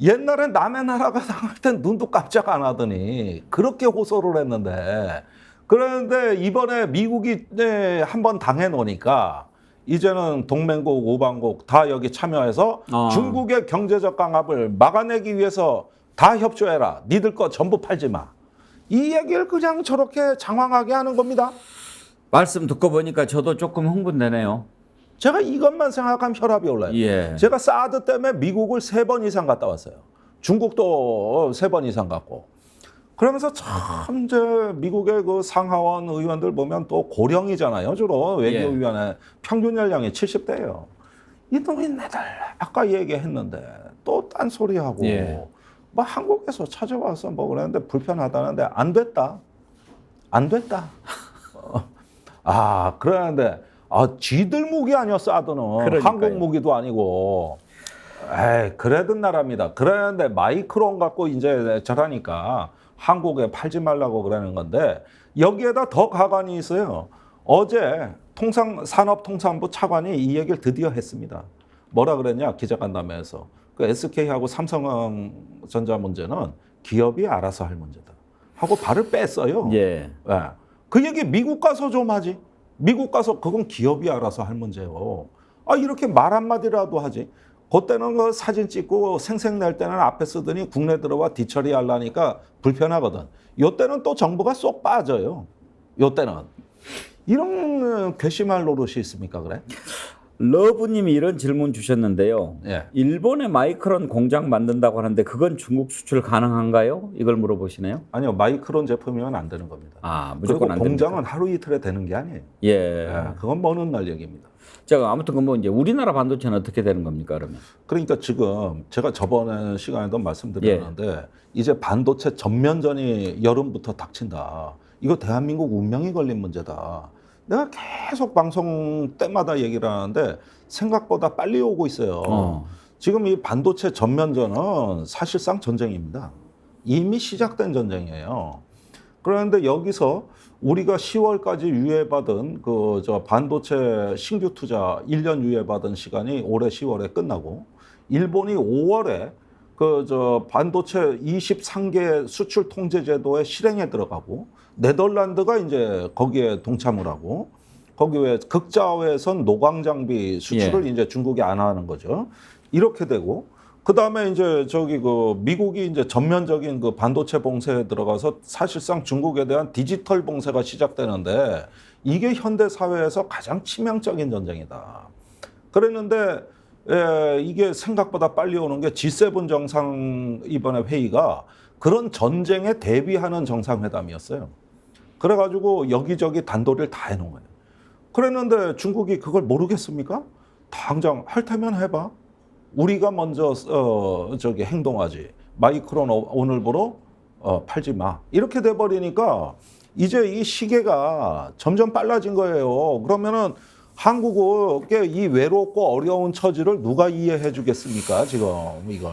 옛날에 남의 나라가 당할 땐 눈도 깜짝 안 하더니 그렇게 호소를 했는데 그런데 이번에 미국이 한번 당해 놓으니까 이제는 동맹국, 우방국 다 여기 참여해서 중국의 경제적 강압을 막아내기 위해서 다 협조해라. 니들 거 전부 팔지 마. 이 얘기를 그냥 저렇게 장황하게 하는 겁니다. 말씀 듣고 보니까 저도 조금 흥분되네요. 제가 이것만 생각하면 혈압이 올라요. 제가 사드 때문에 미국을 3번 이상 갔다 왔어요. 중국도 3번 이상 갔고. 그러면서 참 이제 미국의 그 상하원 의원들 보면 또 고령이잖아요. 주로 외교위원회 평균 연령이 70대예요. 이놈이 내들 아까 얘기했는데 또 딴소리하고 뭐 한국에서 찾아와서 뭐 그랬는데 불편하다는데 안 됐다. 안 됐다. 그러는데 쥐들 무기 아니었어, 사드는. 한국 무기도 아니고. 그래든 나라입니다. 그러는데 마이크론 갖고 이제 저라니까 한국에 팔지 말라고 그러는 건데 여기에다 더 가관이 있어요. 어제 산업통상부 차관이 이 얘기를 드디어 했습니다. 뭐라 그랬냐, 기자간담회에서. 그 SK하고 삼성전자 문제는 기업이 알아서 할 문제다. 하고 발을 뺐어요. 그 얘기 미국 가서 좀 하지. 미국 가서 그건 기업이 알아서 할 문제요. 이렇게 말 한마디라도 하지. 그때는 그 사진 찍고 생색 낼 때는 앞에 쓰더니 국내 들어와 뒤처리 하려니까 불편하거든. 요때는 또 정부가 쏙 빠져요. 요때는. 이런 괘씸할 노릇이 있습니까, 그래? 러브님이 이런 질문 주셨는데요. 예. 일본에 마이크론 공장 만든다고 하는데 그건 중국 수출 가능한가요? 이걸 물어보시네요. 아니요, 마이크론 제품이면 안 되는 겁니다. 아, 무조건 안 그리고 공장은 됩니까? 하루 이틀에 되는 게 아니에요. 예. 그건 먼 날 얘기입니다. 제가 아무튼 그 뭐 이제 우리나라 반도체는 어떻게 되는 겁니까, 그러면? 그러니까 지금 제가 저번 시간에도 말씀드렸는데 이제 반도체 전면전이 여름부터 닥친다. 이거 대한민국 운명이 걸린 문제다. 내가 계속 방송 때마다 얘기를 하는데 생각보다 빨리 오고 있어요. 지금 이 반도체 전면전은 사실상 전쟁입니다. 이미 시작된 전쟁이에요. 그런데 여기서 우리가 10월까지 유예받은 그 저 반도체 신규 투자 1년 유예받은 시간이 올해 10월에 끝나고 일본이 5월에 그 저 반도체 23개 수출 통제 제도의 실행에 들어가고 네덜란드가 이제 거기에 동참을 하고 거기 왜 극자외선 노광 장비 수출을 이제 중국이 안 하는 거죠. 이렇게 되고 그다음에 이제 저기 그 미국이 이제 전면적인 그 반도체 봉쇄에 들어가서 사실상 중국에 대한 디지털 봉쇄가 시작되는데 이게 현대 사회에서 가장 치명적인 전쟁이다. 그랬는데 이게 생각보다 빨리 오는 게 G7 정상 이번에 회의가 그런 전쟁에 대비하는 정상회담이었어요. 그래가지고 여기저기 단도리를 다 해놓은 거예요. 그랬는데 중국이 그걸 모르겠습니까? 당장 할 테면 해봐. 우리가 먼저 저기 행동하지. 마이크론 오늘부로 팔지 마. 이렇게 돼버리니까 이제 이 시계가 점점 빨라진 거예요. 그러면은 한국의 이 외롭고 어려운 처지를 누가 이해해 주겠습니까? 지금 이걸.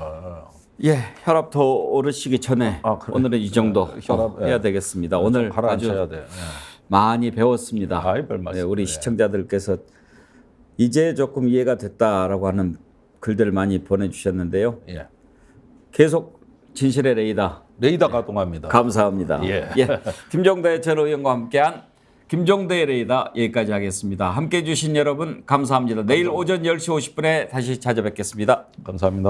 예, 혈압 더 오르시기 전에 오늘은 이 정도 혈압, 해야 되겠습니다. 오늘 아주 돼. 많이 배웠습니다. 네, 우리 시청자들께서 이제 조금 이해가 됐다라고 하는 글들 많이 보내주셨는데요. 예. 계속 진실의 레이더 가동합니다. 감사합니다. 예. 김종대 전 의원과 함께한 김종대의 레이더 여기까지 하겠습니다. 함께해 주신 여러분 감사합니다. 내일 오전 10시 50분에 다시 찾아뵙겠습니다. 감사합니다.